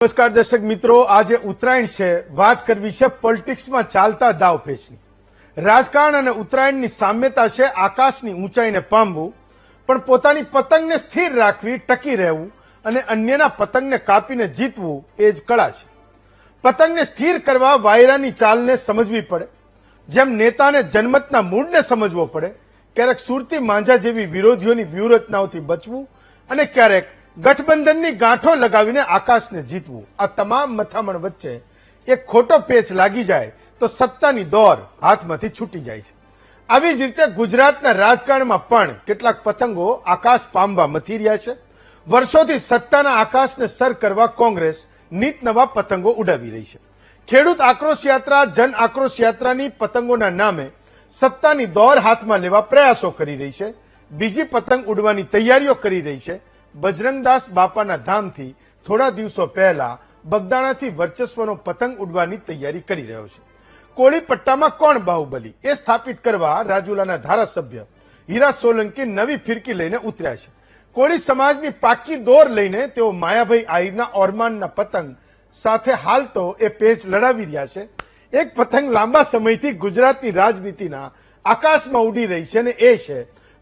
નમસ્કાર દર્શક મિત્રો, આજે ઉત્તરાયણ છે. વાત કરવી છે પોલિટિક્સમાં ચાલતા દાવપેચની. રાજકારણ અને ઉત્તરાયણની સામ્યતા છે આકાશની ઊંચાઈને પામવું, પણ પોતાની પતંગને સ્થિર રાખવી, ટકી રહેવું અને અન્યના પતંગને કાપીને જીતવું એ જ કળા છે. પતંગને સ્થિર કરવા વાયરાની ચાલને સમજવી પડે. જેમ નેતાને જન્મતના મૂળને સમજવો પડે, ક્યારેક સુરતી માંજા જેવી વિરોધીઓની વ્યૂહરચનાઓથી બચવું અને ક્યારેક ગઠબંધનની ગાંઠો લગાવીને આકાશને જીતવું. આ તમામ મથામણ વચ્ચે એક ખોટો પેચ લાગી જાય તો સત્તાની દોર હાથમાંથી છૂટી જાય છે. આવી જ રીતે ગુજરાતના રાજકારણમાં પણ કેટલાક પતંગો આકાશ પામવા મથી રહ્યા છે. વર્ષોથી સત્તાના આકાશને સર કરવા કોંગ્રેસ નીત નવા પતંગો ઉડાવી રહી છે. ખેડૂત આક્રોશ યાત્રા, જન આક્રોશ યાત્રાની પતંગોના નામે સત્તાની દોર હાથમાં લેવા પ્રયાસો કરી રહી છે. બીજી પતંગ ઉડવાની તૈયારીઓ કરી રહી છે. બજરંગદાસ બાપાના ધામથી થોડા દિવસો પહેલા બગદાણાથી વર્ચસ્વનો પતંગ ઉડવાની તૈયારી કરી રહ્યો છે. કોળી પટ્ટામાં કોણ બાહુબલી એ સ્થાપિત કરવા રાજુલાના ધારાસભ્ય હીરા સોલંકી નવી ફિરકી લઈને ઉતર્યા છે. કોળી સમાજની પાકી દોર લઈને તેઓ માયાભાઈ આહિરના ઓરમાનના પતંગ સાથે હાલ તો એ પેચ લડાવી રહ્યા છે. એક પતંગ લાંબા સમયથી ગુજરાતની રાજનીતિના આકાશમાં ઉડી રહી છે અને એ છે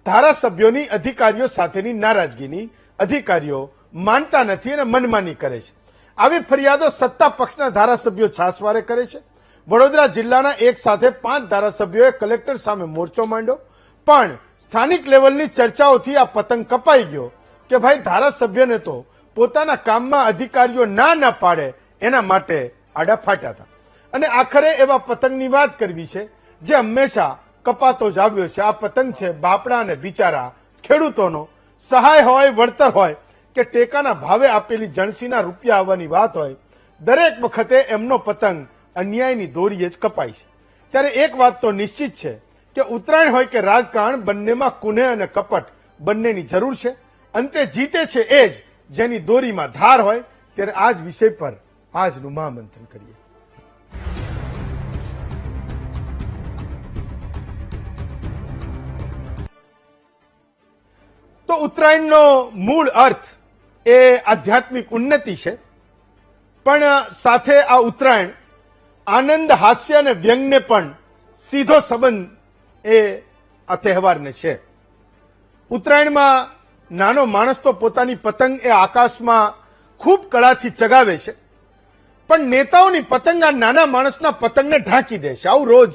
ધારાસભ્યોની અધિકારીઓ સાથેની નારાજગીની. અધિકારીઓ માનતા નથી અને મનમાની કરે છે. આવી ફરિયાદો સત્તા પક્ષના ધારાસભ્યો છાસવારે કરે છે. વડોદરા જિલ્લાના એક સાથે 5 ધારાસભ્યોએ કલેક્ટર સામે મોરચો માંડ્યો, પણ સ્થાનિક લેવલની ચર્ચાઓથી આ પતંગ કપાઈ ગયો કે ભાઈ ધારાસભ્યને તો પોતાના કામમાં અધિકારીઓ ના પાડે એના માટે આડા ફાટ્યા હતા. અને આખરે એવા પતંગની વાત કરવી છે જે હંમેશા કપાતો જ આવ્યો છે. આ પતંગ છે બાપડા અને બિચારા ખેડૂતોનો. સહાય હોય, વળતર હોય કે ટેકાના ભાવે આપેલી જણસીના રૂપિયા આવવાની વાત હોય, દરેક વખતે એમનો પતંગ અન્યાયની દોરીએ જ કપાય છે. ત્યારે એક વાત તો નિશ્ચિત છે કે ઉત્તરાયણ હોય કે રાજકારણ, બંનેમાં કુનેહ અને કપટ બંનેની જરૂર છે. અંતે જીતે છે એ જ જેની દોરીમાં ધાર હોય. ત્યારે આ જ વિષય પર આજનું મહામંથન કરીએ. તો ઉત્તરાયણનો મૂળ અર્થ એ આધ્યાત્મિક ઉન્નતિ છે, પણ સાથે આ ઉત્તરાયણ આનંદ, હાસ્ય અને વ્યંગને પણ સીધો સંબંધ એ આ તહેવારને છે. ઉત્તરાયણમાં નાનો માણસ તો પોતાની પતંગ એ આકાશમાં ખૂબ કળાથી ચગાવે છે, પણ નેતાઓની પતંગ આ નાના માણસના પતંગને ઢાંકી દે છે. આવું રોજ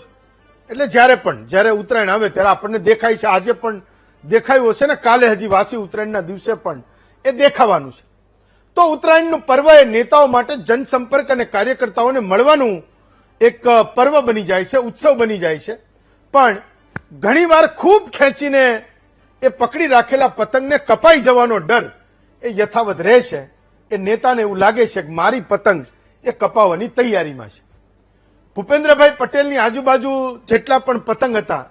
એટલે જ્યારે ઉત્તરાયણ આવે ત્યારે આપણને દેખાય છે. આજે પણ દેખાયું હશે ને, કાલે હજી વાસી ઉત્તરાયણના દિવસે પણ એ દેખાવાનું છે. તો ઉત્તરાયણનું પર્વ એ નેતાઓ માટે જનસંપર્ક અને કાર્યકર્તાઓને મળવાનું એક પર્વ બની જાય છે, ઉત્સવ બની જાય છે. પણ ઘણીવાર ખૂબ ખેંચીને એ પકડી રાખેલા પતંગને કપાઈ જવાનો ડર એ યથાવત રહે છે. એ નેતાને એવું લાગે છે કે મારી પતંગ એ કપાવવાની તૈયારીમાં છે. ભૂપેન્દ્રભાઈ પટેલની આજુબાજુ જેટલા પણ પતંગ હતા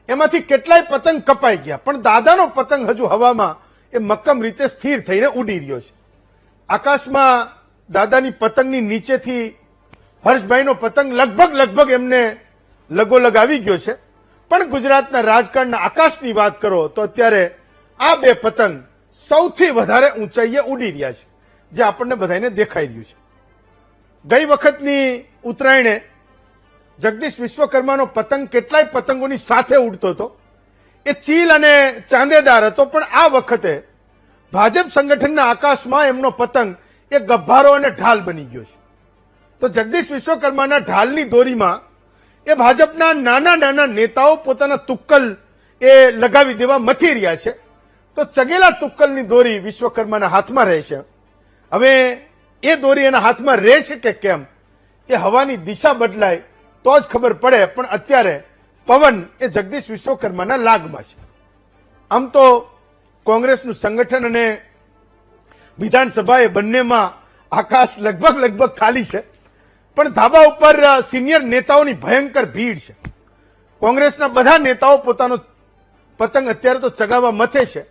એમાંથી કેટલાય પતંગ કપાઈ ગયા, પણ દાદાનો પતંગ હજુ હવામાં એ મક્કમ રીતે સ્થિર થઈને ઉડી રહ્યો છે. આકાશમાં દાદાની પતંગની નીચેથી હર્ષભાઈનો પતંગ લગભગ એમને લગોલગ આવી ગયો છે. પણ ગુજરાતના રાજકારણના આકાશની વાત કરો તો અત્યારે આ 2 પતંગ સૌથી વધારે ઊંચાઈએ ઉડી રહ્યા છે, જે આપણને બધાને દેખાઈ રહ્યું છે. ગઈ વખતની ઉત્તરાયણે જગદીશ વિશ્વકર્માનો પતંગ કેટલાય પતંગોની સાથે ઉડતો હતો. એ ચીલ અને ચાંદેદાર હતો, પણ આ વખતે ભાજપ સંગઠનના આકાશમાં એમનો પતંગ એ ગબ્ભારો અને ઢાલ બની ગયો છે. તો જગદીશ વિશ્વકર્માના ઢાલની દોરીમાં એ ભાજપના નાના નેતાઓ પોતાના તુક્કલ એ લગાવી દેવા મથી રહ્યા છે. તો ચગેલા તુક્કલની દોરી વિશ્વકર્માના હાથમાં રહે છે. હવે એ દોરી એના હાથમાં રહે છે કે કેમ એ હવાની દિશા બદલાય તો જ ખબર પડે, પણ અત્યારે પવન એ જગદીશ વિશ્વકર્માના લાગમાં છે. આમ તો કોંગ્રેસનું સંગઠન અને વિધાનસભા એ બંનેમાં આકાશ લગભગ ખાલી છે, પણ ધાબા ઉપર સિનિયર નેતાઓની ભયંકર ભીડ છે. કોંગ્રેસના બધા નેતાઓ પોતાનો પતંગ અત્યારે તો ચગાવવા મથે છે,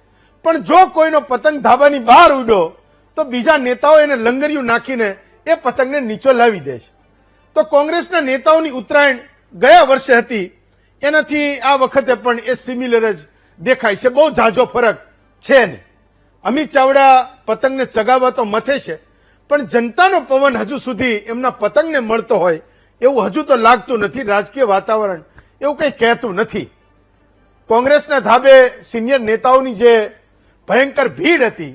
પણ જો કોઈનો પતંગ ધાબાની બહાર ઉડ્યો તો બીજા નેતાઓ એને લંગરિયું નાખીને એ પતંગને નીચો લાવી દે છે. તો કોંગ્રેસના નેતાઓની ઉત્તરાયણ ગયા વર્ષે હતી એનાથી આ વખતે પણ એ સિમિલર જ દેખાય છે. બહુ ઝાઝો ફરક છે નહીં. અમિત ચાવડા પતંગને ચગાવવા તો મથે છે, પણ જનતાનો પવન હજુ સુધી એમના પતંગને મળતો હોય એવું હજુ તો લાગતું નથી. રાજકીય વાતાવરણ એવું કંઈ કહેતું નથી. કોંગ્રેસના ધાબે સિનિયર નેતાઓની જે ભયંકર ભીડ હતી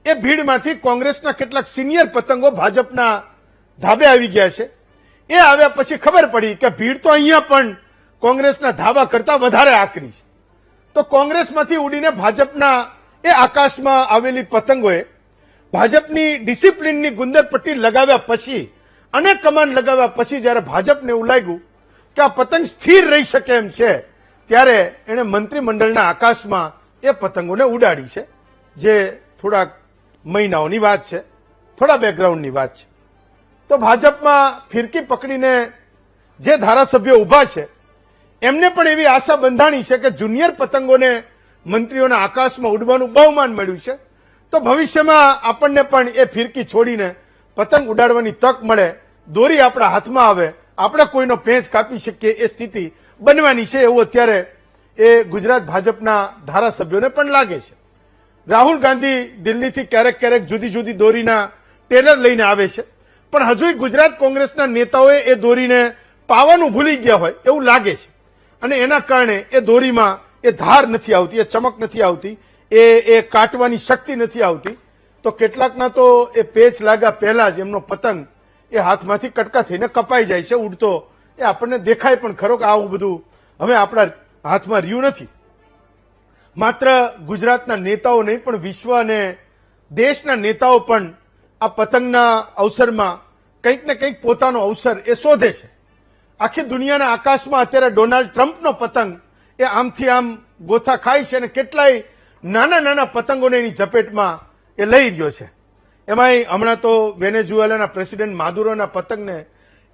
એ ભીડમાંથી કોંગ્રેસના કેટલાક સિનિયર પતંગો ભાજપના ધાબે આવી ગયા છે. એ આવ્યા પછી ખબર પડી કે ભીડ તો અહીંયા પણ કોંગ્રેસના ધાબા કરતા વધારે આકરી છે. તો કોંગ્રેસમાંથી ઉડીને ભાજપના એ આકાશમાં આવેલી પતંગોએ ભાજપની ડિસિપ્લિનની ગુંદર પટ્ટી લગાવ્યા પછી અને કમાન લગાવ્યા પછી જયારે ભાજપને એવું લાગ્યું કે આ પતંગ સ્થિર રહી શકે એમ છે ત્યારે એણે મંત્રીમંડળના આકાશમાં એ પતંગોને ઉડાડી છે. જે થોડાક મહિનાઓની વાત છે, થોડા બેકગ્રાઉન્ડની વાત છે. તો ભાજપમાં ફિરકી પકડીને જે ધારાસભ્યો ઉભા છે એમને પણ એવી આશા બંધાણી છે કે જુનિયર પતંગોને મંત્રીઓના આકાશમાં ઉડવાનું બહુમાન મળ્યું છે તો ભવિષ્યમાં આપણને પણ એ ફિરકી છોડીને પતંગ ઉડાડવાની તક મળે, દોરી આપણા હાથમાં આવે, આપણે કોઈનો પેંચ કાપી શકીએ એ સ્થિતિ બનવાની છે એવું અત્યારે એ ગુજરાત ભાજપના ધારાસભ્યોને પણ લાગે છે. રાહુલ ગાંધી દિલ્હીથી ક્યારેક ક્યારેક જુદી જુદી દોરીના ટેલર લઈને આવે છે પણ હજુ ગુજરાત કોંગ્રેસના નેતાઓએ એ દોરીને પાવાનું ભૂલી ગયા હોય એવું લાગે છે અને એના કારણે એ દોરીમાં એ ધાર નથી આવતી, એ ચમક નથી આવતી, એ કાટવાની શક્તિ નથી આવતી. તો કેટલાકના તો એ પેચ લાગ્યા પહેલા જ એમનો પતંગ એ હાથમાંથી કટકા થઈને કપાઈ જાય છે ઉડતો. એ આપણને દેખાય પણ ખરો કે આવું બધું હવે આપણા હાથમાં રહ્યું નથી. માત્ર ગુજરાતના નેતાઓ નહીં પણ વિશ્વ અને દેશના નેતાઓ પણ આ પતંગના અવસરમાં કંઈક ને કંઈક પોતાનો અવસર એ શોધે છે. આખી દુનિયાના આકાશમાં અત્યારે ડોનાલ્ડ ટ્રમ્પનો પતંગ એ આમથી આમ ગોથા ખાય છે અને કેટલાય નાના નાના પતંગોને એની ઝપેટમાં એ લઈ રહ્યો છે. એમાંય હમણાં તો વેનેઝુએલાના પ્રેસિડેન્ટ માદુરોના પતંગને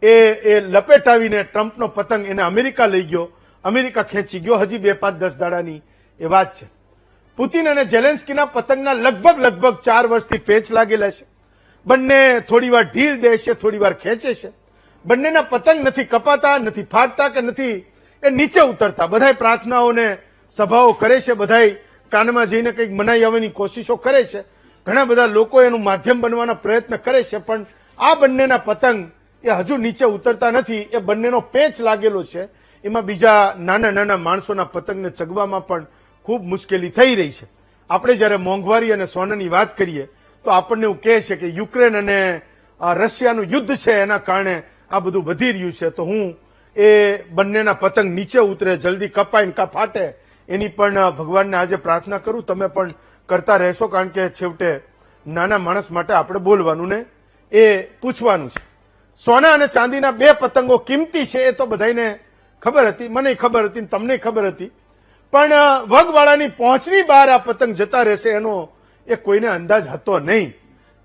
એ લપેટાવીને ટ્રમ્પનો પતંગ એને અમેરિકા લઈ ગયો, અમેરિકા ખેંચી ગયો. હજી 2-5-10 દાડાની એ વાત છે. પુતિન અને ઝેલેન્સ્કીના પતંગના લગભગ 4 વર્ષથી પેચ લાગેલા છે. બંને થોડી વાર ઢીલ દે છે, થોડી વાર ખેંચે છે. બંનેના પતંગ નથી કપાતા, નથી ફાટતા કે નથી એ નીચે ઉતરતા. બધાય પ્રાર્થનાઓને સભાઓ કરે છે, બધાય કાનમાં જઈને કંઈક મનાઈ આવવાની કોશિશો કરે છે, ઘણા બધા લોકો એનું માધ્યમ બનવાના પ્રયત્ન કરે છે પણ આ બંનેના પતંગ એ હજુ નીચે ઉતરતા નથી. એ બંનેનો પેચ લાગેલો છે. એમાં બીજા નાના નાના માણસોના પતંગને ચગવામાં પણ ખૂબ મુશ્કેલી થઈ રહી છે. આપણે જ્યારે મોંઘવારી અને સોનાની વાત કરીએ તો આપણને એવું કહે છે કે યુક્રેન અને રશિયાનું યુદ્ધ છે એના કારણે આ બધું વધી રહ્યું છે. તો હું એ બંનેના પતંગ નીચે ઉતરે, જલ્દી કપાય કા ફાટે એની પણ ભગવાનને આજે પ્રાર્થના કરું. તમે પણ કરતા રહેશો કારણ કે છેવટે નાના માણસ માટે આપણે બોલવાનું ને એ પૂછવાનું છે. સોના અને ચાંદીના 2 પતંગો કિંમતી છે એ તો બધાને ખબર હતી, મને ખબર હતી, તમને ખબર હતી. પણ વગવાળાની પહોંચની બહાર આ પતંગ જતા રહેશે એનો એ કોઈને અંદાજ હતો નહીં.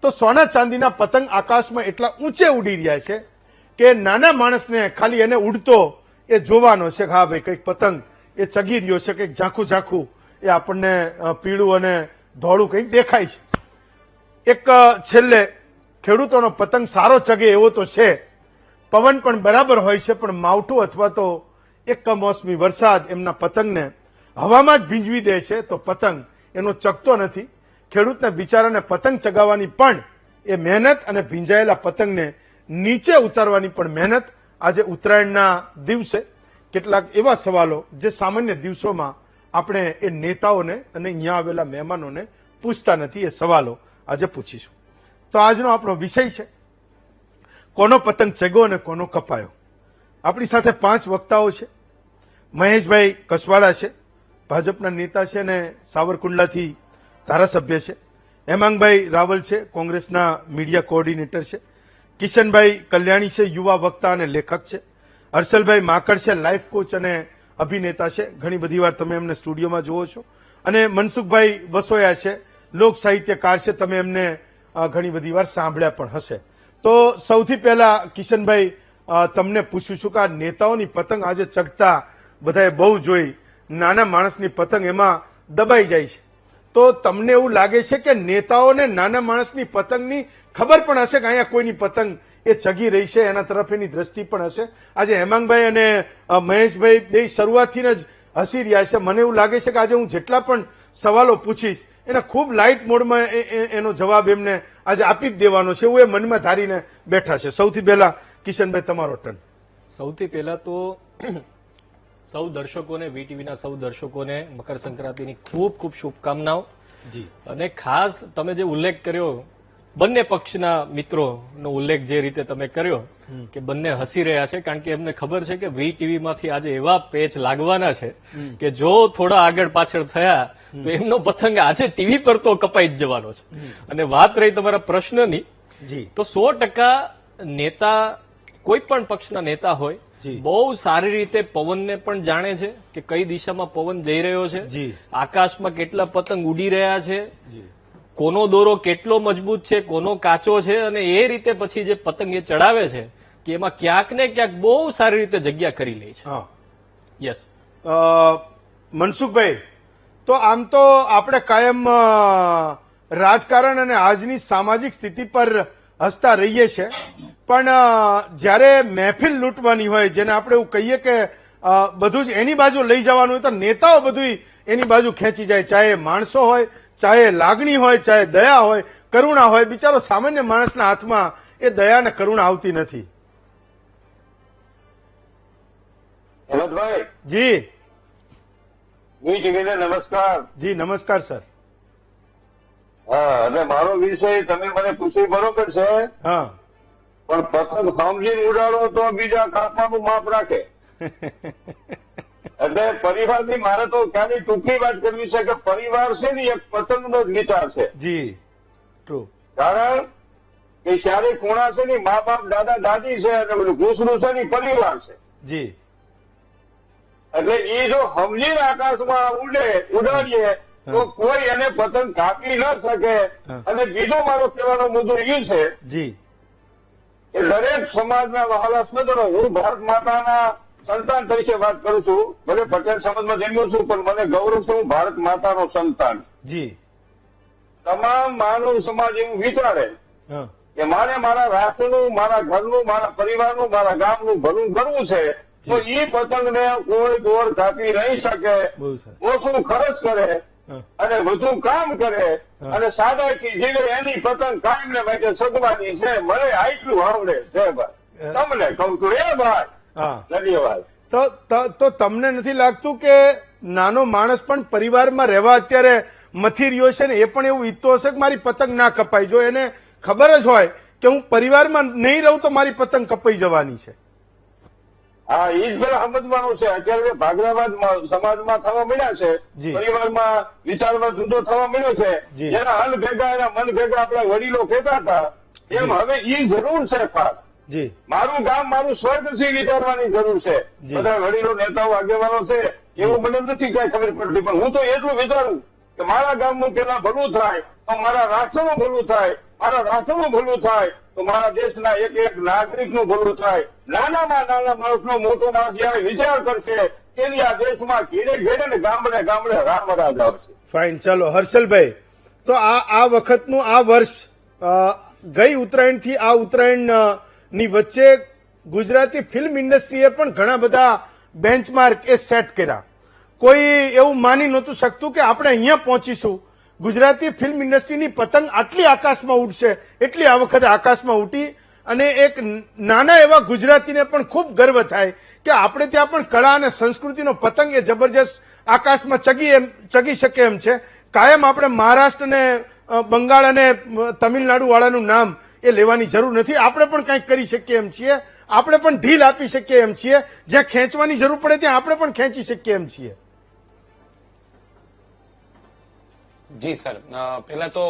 તો સોના ચાંદીના પતંગ આકાશમાં એટલા ઊંચે ઉડી રહ્યા છે કે નાના માણસને ખાલી એને ઉડતો એ જોવાનો છે કે હા ભાઈ કંઈક પતંગ એ ચગી રહ્યો છે, કંઈક ઝાંખું ઝાંખું એ આપણને પીળું અને ધોળું કંઈક દેખાય છે. એક છેલ્લે ખેડૂતોનો પતંગ સારો ચગે એવો તો છે, પવન પણ બરાબર હોય છે પણ માવઠું અથવા તો એક કમોસમી વરસાદ એમના પતંગને હવામાં જ ભીંજવી દે છે તો પતંગ એનો ચગતો નથી. ખેડૂતને બિચારાને પતંગ ચગાવવાની પણ એ મહેનત અને ભીંજાયેલા પતંગને નીચે ઉતારવાની પણ મહેનત. આજે ઉત્તરાયણના દિવસે કેટલાક એવા સવાલો જે સામાન્ય દિવસોમાં આપણે એ નેતાઓને અને અહીંયા આવેલા મહેમાનોને પૂછતા નથી, એ સવાલો આજે પૂછીશું. તો આજનો આપણો વિષય છે કોનો પતંગ ચગ્યો અને કોનો કપાયો. આપણી સાથે 5 વક્તાઓ છે. મહેશભાઈ કસવાડા છે, ભાજપના નેતા છે અને સાવરકુંડલાથી ધારાસભ્ય છે. હેમાંગભાઈ રાવલ છે, કોંગ્રેસના મીડિયા કોઓર્ડિનેટર છે. કિશનભાઈ કલ્યાણી છે, યુવા વક્તા અને લેખક છે. હર્ષલભાઈ માકડ છે, લાઈફ કોચ અને અભિનેતા છે. ઘણી બધી વાર તમે એમને સ્ટુડિયોમાં જુઓ છો. અને મનસુખભાઈ વસોયા છે, લોક સાહિત્યકાર છે. તમે એમને ઘણી બધી વાર સાંભળ્યા પણ હશે. તો સૌથી પહેલા કિશનભાઈ તમને પૂછું છું કે આ નેતાઓની પતંગ આજે ચગતા બધાએ બહુ જોઈ, નાના માણસની પતંગ એમાં દબાઈ જાય છે. તો તમને એવું લાગે છે કે નેતાઓને નાના માણસની પતંગની ખબર પણ હશે કે અહીંયા કોઈની પતંગ એ ચગી રહી છે, એના તરફ એની દ્રષ્ટિ પણ હશે? આજે હેમાંગભાઈ અને મહેશભાઈ બે શરૂઆતથી જ હસી રહ્યા છે. મને એવું લાગે છે કે આજે હું જેટલા પણ સવાલો પૂછીશ એને ખૂબ લાઇટ મોડમાં એનો જવાબ એમને આજે આપી જ દેવાનો છે એવું એ મનમાં ધારીને બેઠા છે. સૌથી પહેલા કિશનભાઈ તમારો ટર્ન. સૌથી પહેલા તો સૌ દર્શકોને, વીટીવીના સૌ દર્શકોને મકર સંક્રાંતિની ખૂબ ખૂબ શુભકામનાઓ. જી. અને ખાસ તમે જે ઉલ્લેખ કર્યો, બંને પક્ષના મિત્રોનો ઉલ્લેખ જે રીતે તમે કર્યો કે બંને હસી રહ્યા છે, કારણ કે એમને ખબર છે કે વીટીવી માંથી આજે એવા પેચ લાગવાના છે કે જો થોડા આગળ પાછળ થયા તો એમનો પતંગ આજે ટીવી પર તો કપાઈ જ જવાનો છે. અને વાત રહી તમારા પ્રશ્નની, જી. તો 100% નેતા, કોઈ પણ પક્ષના નેતા હોય, જી. બહુ સારી રીતે પવનને પણ જાણે છે કે કઈ દિશામાં પવન જઈ રહ્યો છે, જી. આકાશમાં કેટલા પતંગ ઉડી રહ્યા છે, જી. કોનો દોરો કેટલો મજબૂત છે, કોનો કાચો છે, અને એ રીતે પછી જે પતંગ એ ચડાવે છે કે એમાં ક્યાંક ને ક્યાંક બહુ સારી રીતે જગ્યા કરી લે છે. હા. યસ. મનસુખભાઈ, તો આમ તો આપણે કાયમ રાજકારણ અને આજની સામાજિક સ્થિતિ પર હસતા રહીએ છીએ, પણ જ્યારે મહેફિલ લૂંટવાની હોય, જેને આપણે એવું કહીએ કે બધું જ એની બાજુ લઈ જવાનું હોય, તો નેતાઓ બધું એની બાજુ ખેંચી જાય, ચાહે માણસો હોય, ચાહે લાગણી હોય, ચાહે દયા હોય, કરુણા હોય. બિચારો સામાન્ય માણસના હાથમાં એ દયા અને કરુણા આવતી નથી. હેમંતભાઈ, જી. વીટીવીને નમસ્કાર. જી નમસ્કાર સર. હા, અને મારો વિષય તમે મને પૂછ્યું બરોબર છે, હા. પણ પતંગ સમજીને ઉડાડો તો બીજા કાપવાનું માપ રાખે. એટલે પરિવારની મારે તો ક્યાંની ટૂંકી વાત કરવી છે કે પરિવાર છે ને એક પતંગનો જ વિચાર છે. જી. ટ્રુ. કારણ કે શારી ખૂણા છે ને મા બાપ, દાદા દાદી છે, અને બધું ઘૂસરું છે ને પરિવાર છે. જી. એટલે એ જો સમજીને આકાશમાં ઉડાડીએ તો કોઈ એને પતંગ કાપી ન શકે. અને બીજો મારો કહેવાનો મુદ્દો એ છે જી. કે દરેક સમાજના વહાલા સ્વજનો, હું ભારત માતાના સંતાન તરીકે વાત કરું છું, ભલે પટેલ સમાજમાં જન્મ્યો છું, પણ મને ગૌરવ છે હું ભારત માતાનો સંતાન છું. જી. તમામ માનવ સમાજ એવું વિચારે હા. કે મારે મારા રાષ્ટ્રનું, મારા ઘરનું, મારા પરિવારનું, મારા ગામનું ભલું કરવું છે, તો એ પતંગને કોઈ દોર કાપી નહીં શકે. બહુ સારું. ઓછું ખર્ચ કરે હા. અને વધુ કામ કરે અને સાદાઈથી જીવે, એની પતંગ કાયમને માટે સગવાની છે. મને આટલું આવડે છે ભાઈ, તમને કહું છું એ ભાઈ. હા. ધન્યવાદ. તો તમને નથી લાગતું કે નાનો માણસ પણ પરિવારમાં રહેવા અત્યારે મથી રહ્યો છે ને, એ પણ એવું ઈચ્છતો હશે કે મારી પતંગ ના કપાય? જો એને ખબર જ હોય કે હું પરિવારમાં નહીં રહું તો મારી પતંગ કપાઈ જવાની છે. હા, એ જ પેલા સમજવાનું છે. અત્યારે ભાગરાવાદ સમાજમાં થવા મળ્યા છે, જી. પરિવારમાં વિચારમાં જુદો થવા મળ્યો છે. જી. એના અન્ન ભેગા, એના મન ભેગા આપણા વડીલો કહેતા હતા, એમ હવે એ જરૂર છે. પાક જી. મારું ગામ મારું સ્વર્ગ છે વિચારવાની જરૂર છે. જી. બધા વડીલો, નેતાઓ, આગેવાનો છે, એવું મને નથી કઈ ખબર પડતી, પણ હું તો એટલું વિચારું કે મારા ગામનું પેલા ભલું થાય તો મારા રાષ્ટ્રનું ભલું થાય, મારા રાષ્ટ્રનું ભલું થાય તો મારા દેશના એક એક નાગરિકનું ભલું થાય. નાનામાં નાના માણસનો મોટો માણસ જયારે વિચાર કરશે તેની આ દેશમાં ઘેરે ઘેરે ને ગામડે ગામડે રામરાજ આવશે. ફાઇન. ચાલો હર્ષલભાઈ, તો આ વખતનું આ વર્ષ ગઈ ઉત્તરાયણથી આ ઉત્તરાયણ ની વચ્ચે ગુજરાતી ફિલ્મ ઇન્ડસ્ટ્રીએ પણ ઘણા બધા બેન્ચમાર્ક એ સેટ કર્યા. કોઈ એવું માની નહોતું શકતું કે આપણે અહીંયા પહોંચીશું, ગુજરાતી ફિલ્મ ઇન્ડસ્ટ્રીની પતંગ આટલી આકાશમાં ઉડશે, એટલી આ વખતે આકાશમાં ઉડી. અને એક નાના એવા ગુજરાતીને પણ ખૂબ ગર્વ થાય કે આપણે ત્યાં પણ કળા અને સંસ્કૃતિનો પતંગ એ જબરજસ્ત આકાશમાં ચગી શકે એમ છે. કાયમ આપણે મહારાષ્ટ્ર ને બંગાળ અને તમિલનાડુ વાળાનું નામ એ લેવાની જરૂર નથી. આપણે પણ કંઈક કરી શકીએ એમ છીએ, આપણે પણ ઢીલ આપી શકીએ એમ છીએ, જ્યાં ખેંચવાની જરૂર પડે ત્યાં આપણે પણ ખેંચી શકીએ એમ છીએ. જી સર, પહેલા તો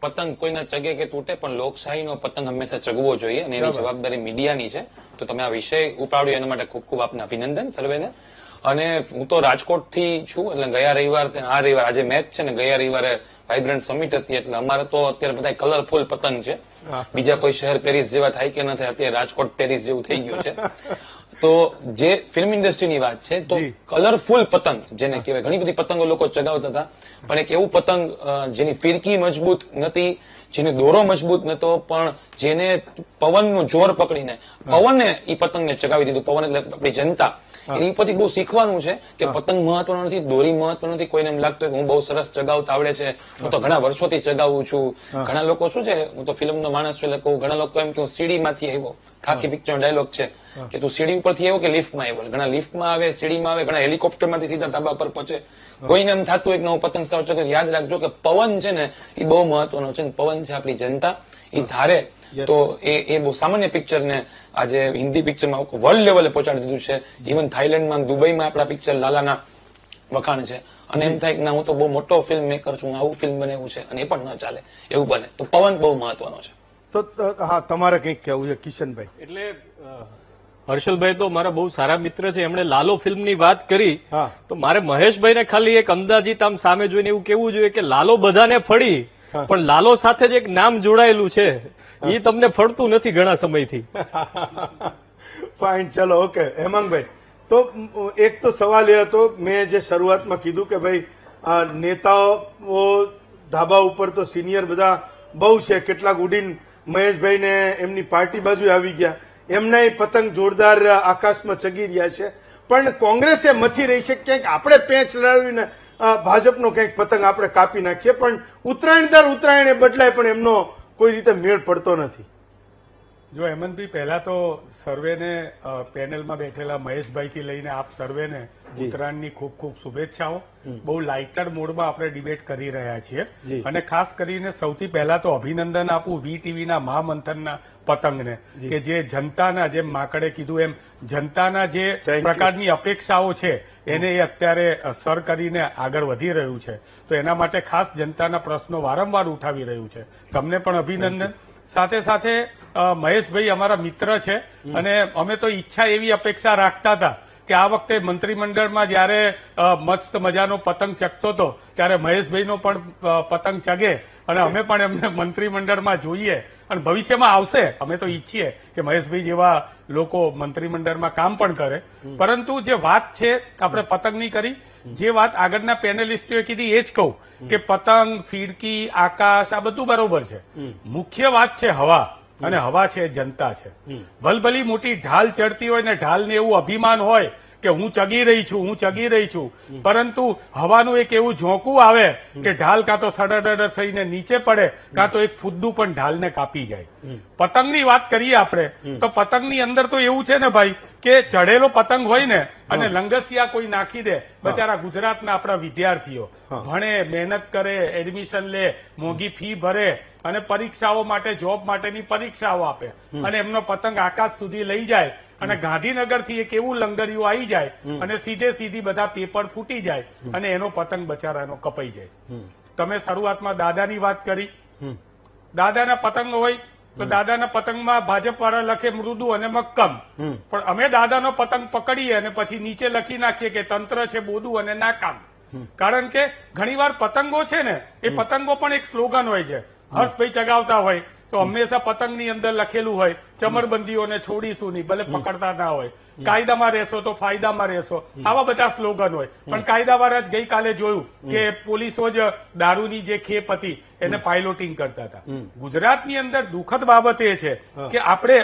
પતંગ કોઈના ચગે કે તૂટે, પણ લોકશાહીનો પતંગ હંમેશા ચગવો જોઈએ અને એની જવાબદારી મીડિયાની છે. તો તમે આ વિષય ઉપાડ્યો એના માટે ખૂબ ખૂબ આપને અભિનંદન સર્વેને. અને હું તો રાજકોટ થી છું, એટલે ગયા રવિવાર આ રવિવાર આજે મેચ છે ને ગયા રવિવારે વાઇબ્રન્ટ સમિટ હતી, એટલે અમારે તો અત્યારે બધા કલરફુલ પતંગ છે. બીજા કોઈ શહેર પેરિસ જેવા થાય કે ન થાય, અત્યારે રાજકોટ પેરિસ જેવું થઈ ગયું છે. તો જે ફિલ્મ ઇન્ડસ્ટ્રીની વાત છે તો જી. કલરફુલ પતંગ જેને કહેવાય, ઘણી બધી પતંગો લોકો ચગાવતા હતા, પણ એક એવું પતંગ જેની ફિરકી મજબૂત નથી, જેનો દોરો મજબૂત નતો, પણ જેને પવનનું જોર પકડીને પવને ઈ પતંગને ચગાવી દીધું. પવન એટલે આપણી જનતા. એની ઉપરથી બહુ શીખવાનું છે કે પતંગ મહત્વનો નથી, દોરી મહત્વનો નથી. કોઈને એમ લાગતું હોય કે હું બહુ સરસ ચગાવતા આવડે છે, હું તો ઘણા વર્ષોથી ચગાવું છું. ઘણા લોકો શું છે, હું તો ફિલ્મનો માણસ છું એટલે કહું, ઘણા લોકો એમ કે હું સીડીમાંથી આવ્યો. ખાખી પિક્ચર ડાયલોગ છે કે તું સીડી ઉપરથી આવ્યો કે લિફ્ટમાં આવ્યો. ઘણા લિફ્ટમાં આવે, સીડીમાં આવે, ઘણા હેલિકોપ્ટરમાંથી સીધા ધાબા પર પહોંચે. કોઈને એમ થતું હોય કે હું પતંગ સાવ ચગાવું. યાદ રાખજો કે પવન છે ને એ બહુ મહત્વનો છે. પવન છે આપણી જનતા, એ ધારે તો એ બહુ સામાન્ય પિક્ચર ને આજે હિન્દી પિક્ચરમાં વર્લ્ડ લેવલે પહોંચાડી દીધું છે. ઇવન થાઈલેન્ડમાં, દુબઈમાં આપણા પિક્ચર લાલાના વખાણ છે. અને એમ થાય કે ના હું તો બહુ મોટો ફિલ્મ મેકર છું, આવું ફિલ્મ બનાવ્યું છે, અને એ પણ ન ચાલે એવું બને. તો પવન બહુ મહત્વનો છે. તો હા, તમારે કંઈક કહેવું છે કિશનભાઈ? એટલે હર્ષલભાઈ તો મારા બહુ સારા મિત્ર છે, એમણે લાલો ફિલ્મની વાત કરી. હા. તો મારે મહેશભાઈને ખાલી એક અંદાજિત આમ સામે જોઈને એવું કેવું જોઈએ કે લાલો બધાને ફળી, પણ લાલો સાથે જ એક નામ જોડાયેલું છે, એ તમને ફળતું નથી ઘણા સમયથી. ફાઇન, ચલો, ઓકે. હેમાંગભાઈ, તો એક તો સવાલ એ હતો, મેં જે શરૂઆતમાં કીધું કે ભાઈ આ નેતાઓ ધાબા ઉપર તો સિનિયર બધા બહુ છે, કેટલાક ઉડીને મહેશભાઈને એમની પાર્ટી બાજુ આવી ગયા, એમના પતંગ જોરદાર આકાશમાં ચગી રહ્યા છે. પણ કોંગ્રેસે મથી રહી છે ક્યાંક આપણે પેચ લડાવીને ભાજપનો કંઈક પતંગ આપણે કાપી નાખીએ, પણ ઉત્તરાયણ દર ઉત્તરાયણ બદલાય, પણ એમનો કોઈ રીતે મેળ પડતો નથી. જો હેમંતભાઈ, પહેલા તો સર્વેને પેનલમાં બેઠેલા મહેશભાઈથી લઈને આપ સર્વેને ઉત્તરાયણની ખૂબ ખૂબ શુભેચ્છાઓ. બહુ લાઇટર મોડમાં આપણે ડિબેટ કરી રહ્યા છીએ, અને ખાસ કરીને સૌથી પહેલા તો અભિનંદન આપું VTVના મહામંથનના પતંગને, કે જે જનતાના, જેમ માકડે કીધું એમ, જનતાના જે પ્રકારની અપેક્ષાઓ છે એને એ અત્યારે સર કરીને આગળ વધી રહ્યું છે. તો એના માટે ખાસ જનતાના પ્રશ્નો વારંવાર ઉઠાવી રહ્યું છે. તમને પણ અભિનંદન. સાથે સાથે મહેશભાઈ અમારા મિત્ર છે, અને અમે તો ઈચ્છા એવી અપેક્ષા રાખતા હતા કે આ વખતે મંત્રીમંડળમાં જયારે મસ્ત મજાનો પતંગ ચગતો હતો ત્યારે મહેશભાઈનો પણ પતંગ ચગે, અને અમે પણ એમને મંત્રીમંડળમાં જોઈએ, અને ભવિષ્યમાં આવશે. અમે તો ઈચ્છીએ કે મહેશભાઈ જેવા લોકો મંત્રીમંડળમાં કામ પણ કરે. પરંતુ જે વાત છે આપણે પતંગની કરી, જે વાત આગળના પેનલિસ્ટોએ કીધી એ જ કહું કે પતંગ, ફિરકી, આકાશ આ બધું બરોબર છે. મુખ્ય વાત છે હવા, અને હવા છે જનતા છે. ભલભલી મોટી ઢાલ ચડતી હોય ને ઢાલને એવું અભિમાન હોય કે હું ચગી રહી છું, હું ચગી રહી છું, પરંતુ હવાનું એક એવું ઝોંકું આવે કે ઢાલ કાં તો સડડ થઈને નીચે પડે, કાં તો એક ફુદ્દું પણ ઢાલને કાપી જાય. પતંગની વાત કરીએ આપણે તો પતંગની અંદર તો એવું છે ને ભાઈ કે ચઢેલો પતંગ હોય ને અને લંગસિયા કોઈ નાખી દે. બચારા ગુજરાતના આપણા વિદ્યાર્થીઓ ભણે, મહેનત કરે, એડમિશન લે, મોંઘી ફી ભરે, અને પરીક્ષાઓ માટે, જોબ માટેની પરીક્ષાઓ આપે, અને એમનો પતંગ આકાશ સુધી લઈ જાય, અને ગાંધીનગરથી એક એવું લંગરિયું આવી જાય અને સીધી બધા પેપર ફૂટી જાય, અને એનો પતંગ બચારાનો કપાઈ જાય. તમે શરૂઆતમાં દાદાની વાત કરી, દાદાના પતંગ હોય તો દાદાના પતંગમાં ભાજપ વાળા લખે મૃદુ અને મક્કમ, પણ અમે દાદાનો પતંગ પકડીએ અને પછી નીચે લખી નાખીએ કે તંત્ર છે બોદું અને નાકામ. કારણ કે ઘણીવાર પતંગો છે ને એ પતંગો પણ એક સ્લોગન હોય છે. હર્ષભાઈ ચગાવતા હોય તો હંમેશા પતંગની અંદર લખેલું હોય ચમરબંધીઓને છોડીશું નહીં, ભલે પકડતા ના હોય, કાયદામાં રહેશો તો ફાયદામાં રહેશો, આવા બધા સ્લોગન હોય. પણ કાયદાવાળા જ ગઈકાલે જોયું કે પોલીસો જ દારૂની જે ખેપ હતી એને પાયલોટિંગ કરતા હતા. ગુજરાતની અંદર દુઃખદ બાબત એ છે કે આપણે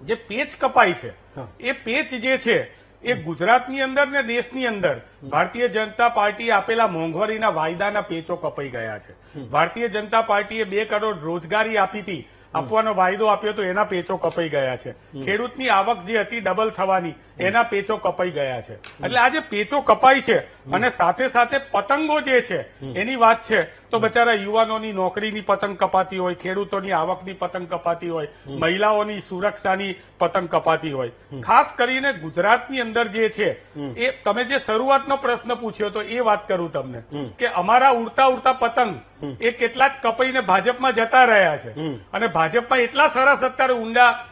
જે પેચ કપાઈ છે એ પેચ જે છે એ ગુજરાતની અંદર ને દેશની અંદર ભારતીય જનતા પાર્ટીએ આપેલા મોંઘવારીના વાયદાના પેચો કપાઈ ગયા છે. ભારતીય જનતા પાર્ટીએ 2 કરોડ રોજગારી આપી હતી, આપવાનો વાયદો આપ્યો તો એના પેચો કપાઈ ગયા છે. ખેડૂતની આવક જે હતી ડબલ થવાની એના પેચો કપાઈ ગયા છે. એટલે આ જે પેચો કપાઈ છે અને સાથે સાથે પતંગો જે છે એની વાત છે તો બચારા યુવાનોની નોકરીની પતંગ કપાતી હોય, ખેડૂતોની આવકની પતંગ કપાતી હોય, મહિલાઓની સુરક્ષાની પતંગ કપાતી હોય. ખાસ કરીને ગુજરાતની અંદર જે છે એ તમે જે શરૂઆતનો પ્રશ્ન પૂછ્યો તો એ વાત કરું તમને કે અમારા ઉડતા પતંગ એ કેટલા જ કપાઈને ભાજપમાં જતા રહ્યા છે, અને ભાજપમાં એટલા સરસ અત્યારે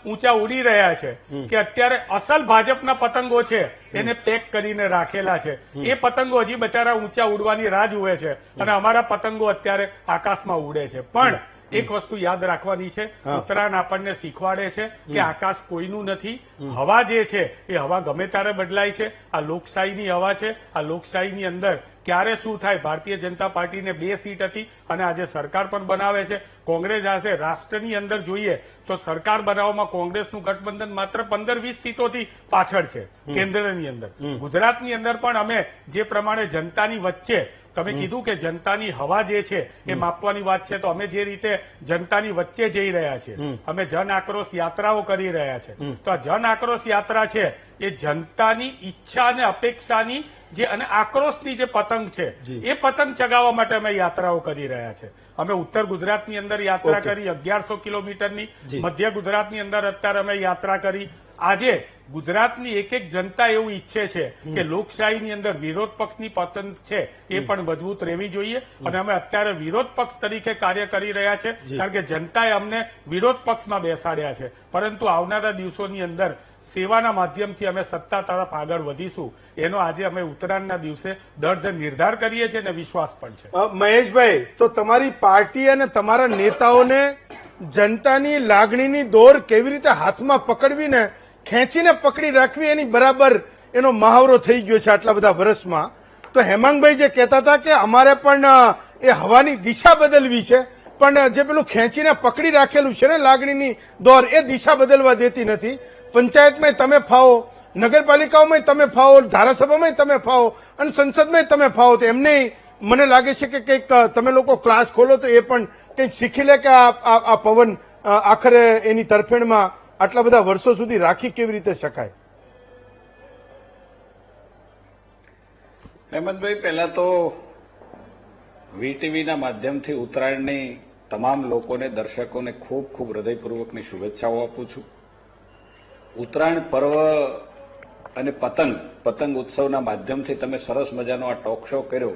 ઊંચા ઉડી રહ્યા છે કે અત્યારે અસલ ભાજપના પતંગો છે એને પેક કરીને રાખેલા છે. એ પતંગો હજી બચારા ઊંચા ઉડવાની રાહ જુએ છે, અને અમારા પતંગો અત્યારે આકાશમાં ઉડે છે. પણ એક વસ્તુ યાદ રાખવાની છે, ઉત્તરાયણ આપણને શીખવાડે છે કે આકાશ કોઈનું નથી. હવા જે છે એ હવા ગમે ત્યારે બદલાય છે. આ લોકશાહીની હવા છે. આ લોકશાહીની અંદર ક્યારે શું થાય, ભારતીય જનતા પાર્ટીને 2 સીટ હતી અને આજે સરકાર પણ બનાવે છે. કોંગ્રેસ આજે રાષ્ટ્રની અંદર જોઈએ તો સરકાર બનાવવામાં કોંગ્રેસનું ગઠબંધન માત્ર 15-20 સીટોથી પાછળ છે કેન્દ્રની અંદર. ગુજરાતની અંદર પણ અમે જે પ્રમાણે જનતાની વચ્ચે, તમે કીધું કે જનતાની હવા જે છે એ માપવાની વાત છે, તો અમે જે રીતે જનતાની વચ્ચે જઈ રહ્યા છીએ, અમે જન આક્રોશ યાત્રાઓ કરી રહ્યા છે. તો આ જન આક્રોશ યાત્રા છે એ જનતાની ઈચ્છા અને અપેક્ષાની જે અને આક્રોશની જે પતંગ છે એ પતંગ ચગાવવા માટે અમે યાત્રાઓ કરી રહ્યા છે. અમે ઉત્તર ગુજરાતની અંદર યાત્રા કરી 1100 કિલોમીટરની, મધ્ય ગુજરાતની અંદર અત્યારે અમે યાત્રા કરી. આજે ગુજરાતની એક એક જનતા એવું ઈચ્છે છે કે લોકશાહીની અંદર વિરોધ પક્ષની પતંગ છે એ પણ મજબૂત રહેવી જોઈએ અને અમે અત્યારે વિરોધ પક્ષ તરીકે કાર્ય કરી રહ્યા છે કારણ કે જનતાએ અમને વિરોધ પક્ષમાં બેસાડ્યા છે. પરંતુ આવનારા દિવસોની અંદર સેવાના માધ્યમથી અમે સત્તા તરફ આગળ વધીશું એનો આજે અમે ઉત્તરાયણના દિવસે દૃઢ નિર્ધાર કરીએ છીએ અને વિશ્વાસ પણ છે. મહેશભાઈ, તો તમારી પાર્ટી અને તમારા નેતાઓને જનતાની લાગણીની દોર કેવી રીતે હાથમાં પકડવીને ખેંચીને પકડી રાખવી એની બરાબર એનો મહાવરો થઈ ગયો છે આટલા બધા વર્ષમાં. તો હેમાંગભાઈ જે કહેતા હતા કે અમારે પણ એ હવાની દિશા બદલવી છે, પણ જે પેલું ખેંચીને પકડી રાખેલું છે ને લાગણીની દોર, એ દિશા બદલવા દેતી નથી. પંચાયતમાં તમે ફાવો, નગરપાલિકાઓમાં તમે ફાવો, ધારાસભામાં તમે ફાવો અને સંસદમાં તમે ફાવો. તો એમને મને લાગે છે કે કંઈક તમે લોકો ક્લાસ ખોલો તો એ પણ કંઈક શીખી લે કે આ પવન આખરે એની તરફેણમાં આટલા બધા વર્ષો સુધી રાખી કેવી રીતે શકાય. હેમંતભાઈ, પહેલા તો વીટીવીના માધ્યમથી ઉત્તરાયણની તમામ લોકોને, દર્શકોને ખૂબ ખૂબ હૃદયપૂર્વકની શુભેચ્છાઓ આપું છું. ઉત્તરાયણ પર્વ અને પતંગ ઉત્સવના માધ્યમથી તમે સરસ મજાનો આ ટોક શો કર્યો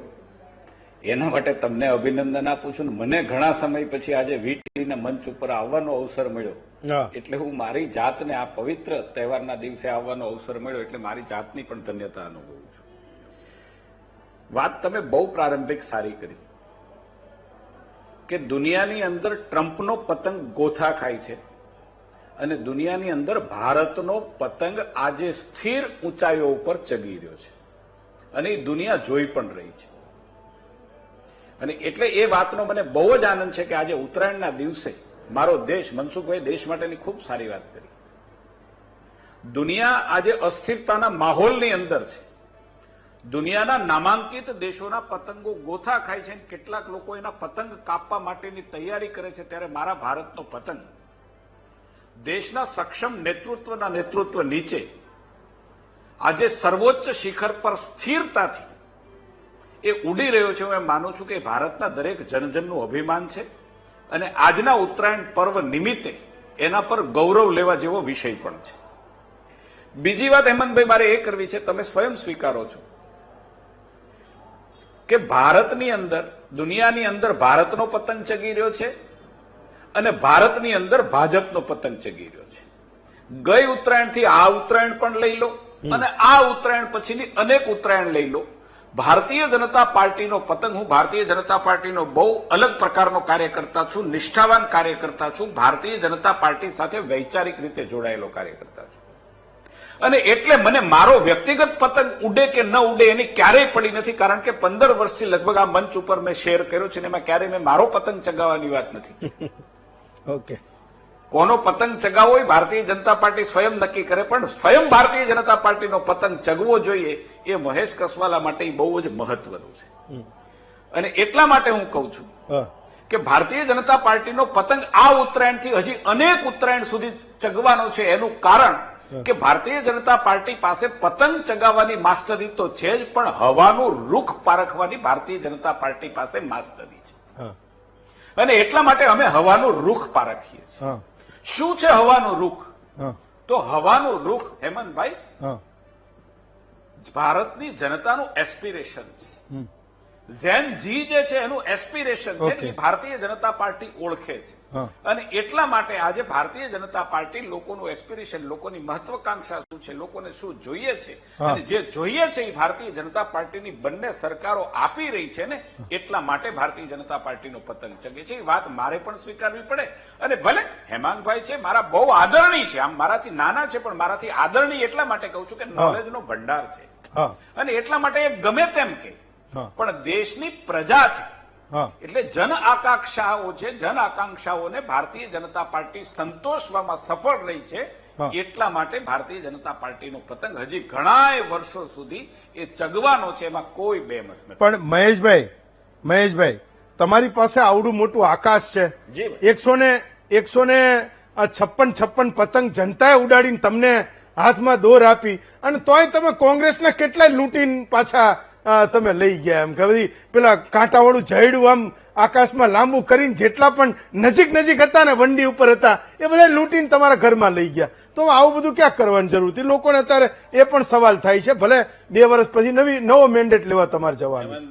એના માટે તમને અભિનંદન આપું છું. મને ઘણા સમય પછી આજે વીટીવીના મંચ ઉપર આવવાનો અવસર મળ્યો એટલે હું મારી જાતને આ પવિત્ર તહેવારના દિવસે આવવાનો અવસર મળ્યો એટલે મારી જાતની પણ ધન્યતા અનુભવું છું. વાત તમે બહુ પ્રારંભિક સારી કરી કે દુનિયાની અંદર ટ્રમ્પનો પતંગ ગોથા ખાય છે અને દુનિયાની અંદર ભારતનો પતંગ આજે સ્થિર ઊંચાઈઓ ઉપર ચગી રહ્યો છે અને એ દુનિયા જોઈ પણ રહી છે. અને એટલે એ વાતનો મને બહુ જ આનંદ છે કે આજે ઉત્તરાયણના દિવસે મારો દેશ, મનસુખભાઈ દેશ માટેની ખૂબ સારી વાત કરી, દુનિયા આજે અસ્થિરતાના માહોલની અંદર છે. દુનિયાના નામાંકિત દેશોના પતંગો ગોથા ખાય છે, કેટલાક લોકો એના પતંગ કાપવા માટેની તૈયારી કરે છે, ત્યારે મારા ભારતનો પતંગ દેશના સક્ષમ નેતૃત્વના નેતૃત્વ નીચે આજે સર્વોચ્ચ શિખર પર સ્થિરતાથી એ ઉડી રહ્યો છે. હું એમ માનું છું કે ભારતના દરેક જનજનનું અભિમાન છે અને આજના ઉત્તરાયણ પર્વ નિમિત્તે એના પર ગૌરવ લેવા જેવો વિષય પણ છે. બીજી વાત હેમંતભાઈ મારે એ કરવી છે, તમે સ્વયં સ્વીકારો છો કે ભારતની અંદર, દુનિયાની અંદર ભારતનો પતંગ ચગી રહ્યો છે અને ભારતની અંદર ભાજપનો પતંગ ચગી રહ્યો છે. ગઈ ઉત્તરાયણથી આ ઉત્તરાયણ પણ લઈ લો અને આ ઉત્તરાયણ પછીની અનેક ઉત્તરાયણ લઈ લો, ભારતીય જનતા પાર્ટીનો પતંગ, હું ભારતીય જનતા પાર્ટીનો બહુ અલગ પ્રકારનો કાર્યકર્તા છું, નિષ્ઠાવાન કાર્યકર્તા છું, ભારતીય જનતા પાર્ટી સાથે વૈચારિક રીતે જોડાયેલો કાર્યકર્તા છું અને એટલે મને મારો વ્યક્તિગત પતંગ ઉડે કે ન ઉડે એની ક્યારેય પડી નથી. કારણ કે 15 વર્ષથી લગભગ આ મંચ ઉપર મેં શેર કર્યો છે અને એમાં ક્યારેય મેં મારો પતંગ ચગાવવાની વાત નથી. ઓકે, કોનો પતંગ ચગાવવો એ ભારતીય જનતા પાર્ટી સ્વયં નક્કી કરે, પણ સ્વયં ભારતીય જનતા પાર્ટીનો પતંગ ચગવો જોઈએ એ મહેશ કસવાલા માટે બહુ જ મહત્વનું છે. અને એટલા માટે હું કહું છું કે ભારતીય જનતા પાર્ટીનો પતંગ આ ઉત્તરાયણથી હજી અનેક ઉત્તરાયણ સુધી ચગવાનો છે. એનું કારણ કે ભારતીય જનતા પાર્ટી પાસે પતંગ ચગાવવાની માસ્ટરી તો છે જ, પણ હવાનું રૂખ પારખવાની ભારતીય જનતા પાર્ટી પાસે માસ્ટરી છે અને એટલા માટે અમે હવાનું રૂખ પારખીએ છીએ. શું છે હવાનું રૂખ? તો હવાનું રૂખ હેમંતભાઈ ભારતની જનતાનું એસ્પિરેશન છે ઝેન જી જે છે એનું એસ્પિરેશન છે Okay. એ ભારતીય જનતા પાર્ટી ઓળખે છે હા. અને એટલા માટે આજે ભારતીય જનતા પાર્ટી લોકોનું એસ્પિરેશન, લોકોની મહત્વાકાંક્ષા શું છે, લોકોને શું જોઈએ છે હા. અને જે જોઈએ છે એ ભારતીય જનતા પાર્ટીની બંને સરકારો આપી રહી છે ને, એટલા માટે ભારતીય જનતા પાર્ટીનો પતંગ ચગે છે. એ વાત મારે પણ સ્વીકારવી પડે. અને ભલે હેમાંગભાઈ છે મારા બહુ આદરણીય છે, આમ મારાથી નાના છે પણ મારાથી આદરણીય એટલા માટે કહું છું કે નોલેજનો ભંડાર છે હા અને એટલા માટે એ ગમે તેમ કે હા. પણ દેશની પ્રજા છે હા એટલે જન આકાંક્ષાઓ છે, જન આકાંક્ષાઓને ભારતીય જનતા પાર્ટી સંતોષવામાં સફળ રહી છે. હા. એટલા માટે ભારતીય જનતા પાર્ટીનો પતંગ હજી ઘણાય વર્ષો સુધી એ ચગવાનો છે, એમાં કોઈ બેમત નથી. પણ મહેશભાઈ તમારી પાસે આવડું મોટું આકાશ છે, જી ભાઈ. 156 પતંગ જનતાએ ઉડાડીને તમને હાથમાં દોર આપી અને તોય તમે કોંગ્રેસના કેટલાય લૂંટીને પાછા તમે લઈ ગયા. એમ કે બધી પેલા કાંટાવાળું જયડું આમ આકાશમાં લાંબુ કરીને જેટલા પણ નજીક હતા ને વંડી ઉપર હતા એ બધા લૂંટીને તમારા ઘરમાં લઈ ગયા. તો આવું બધું ક્યાં કરવાની જરૂર હતી? લોકોને અત્યારે એ પણ સવાલ થાય છે. ભલે 2 વર્ષ પછી નવો મેન્ડેટ લેવા તમારે જવાનું.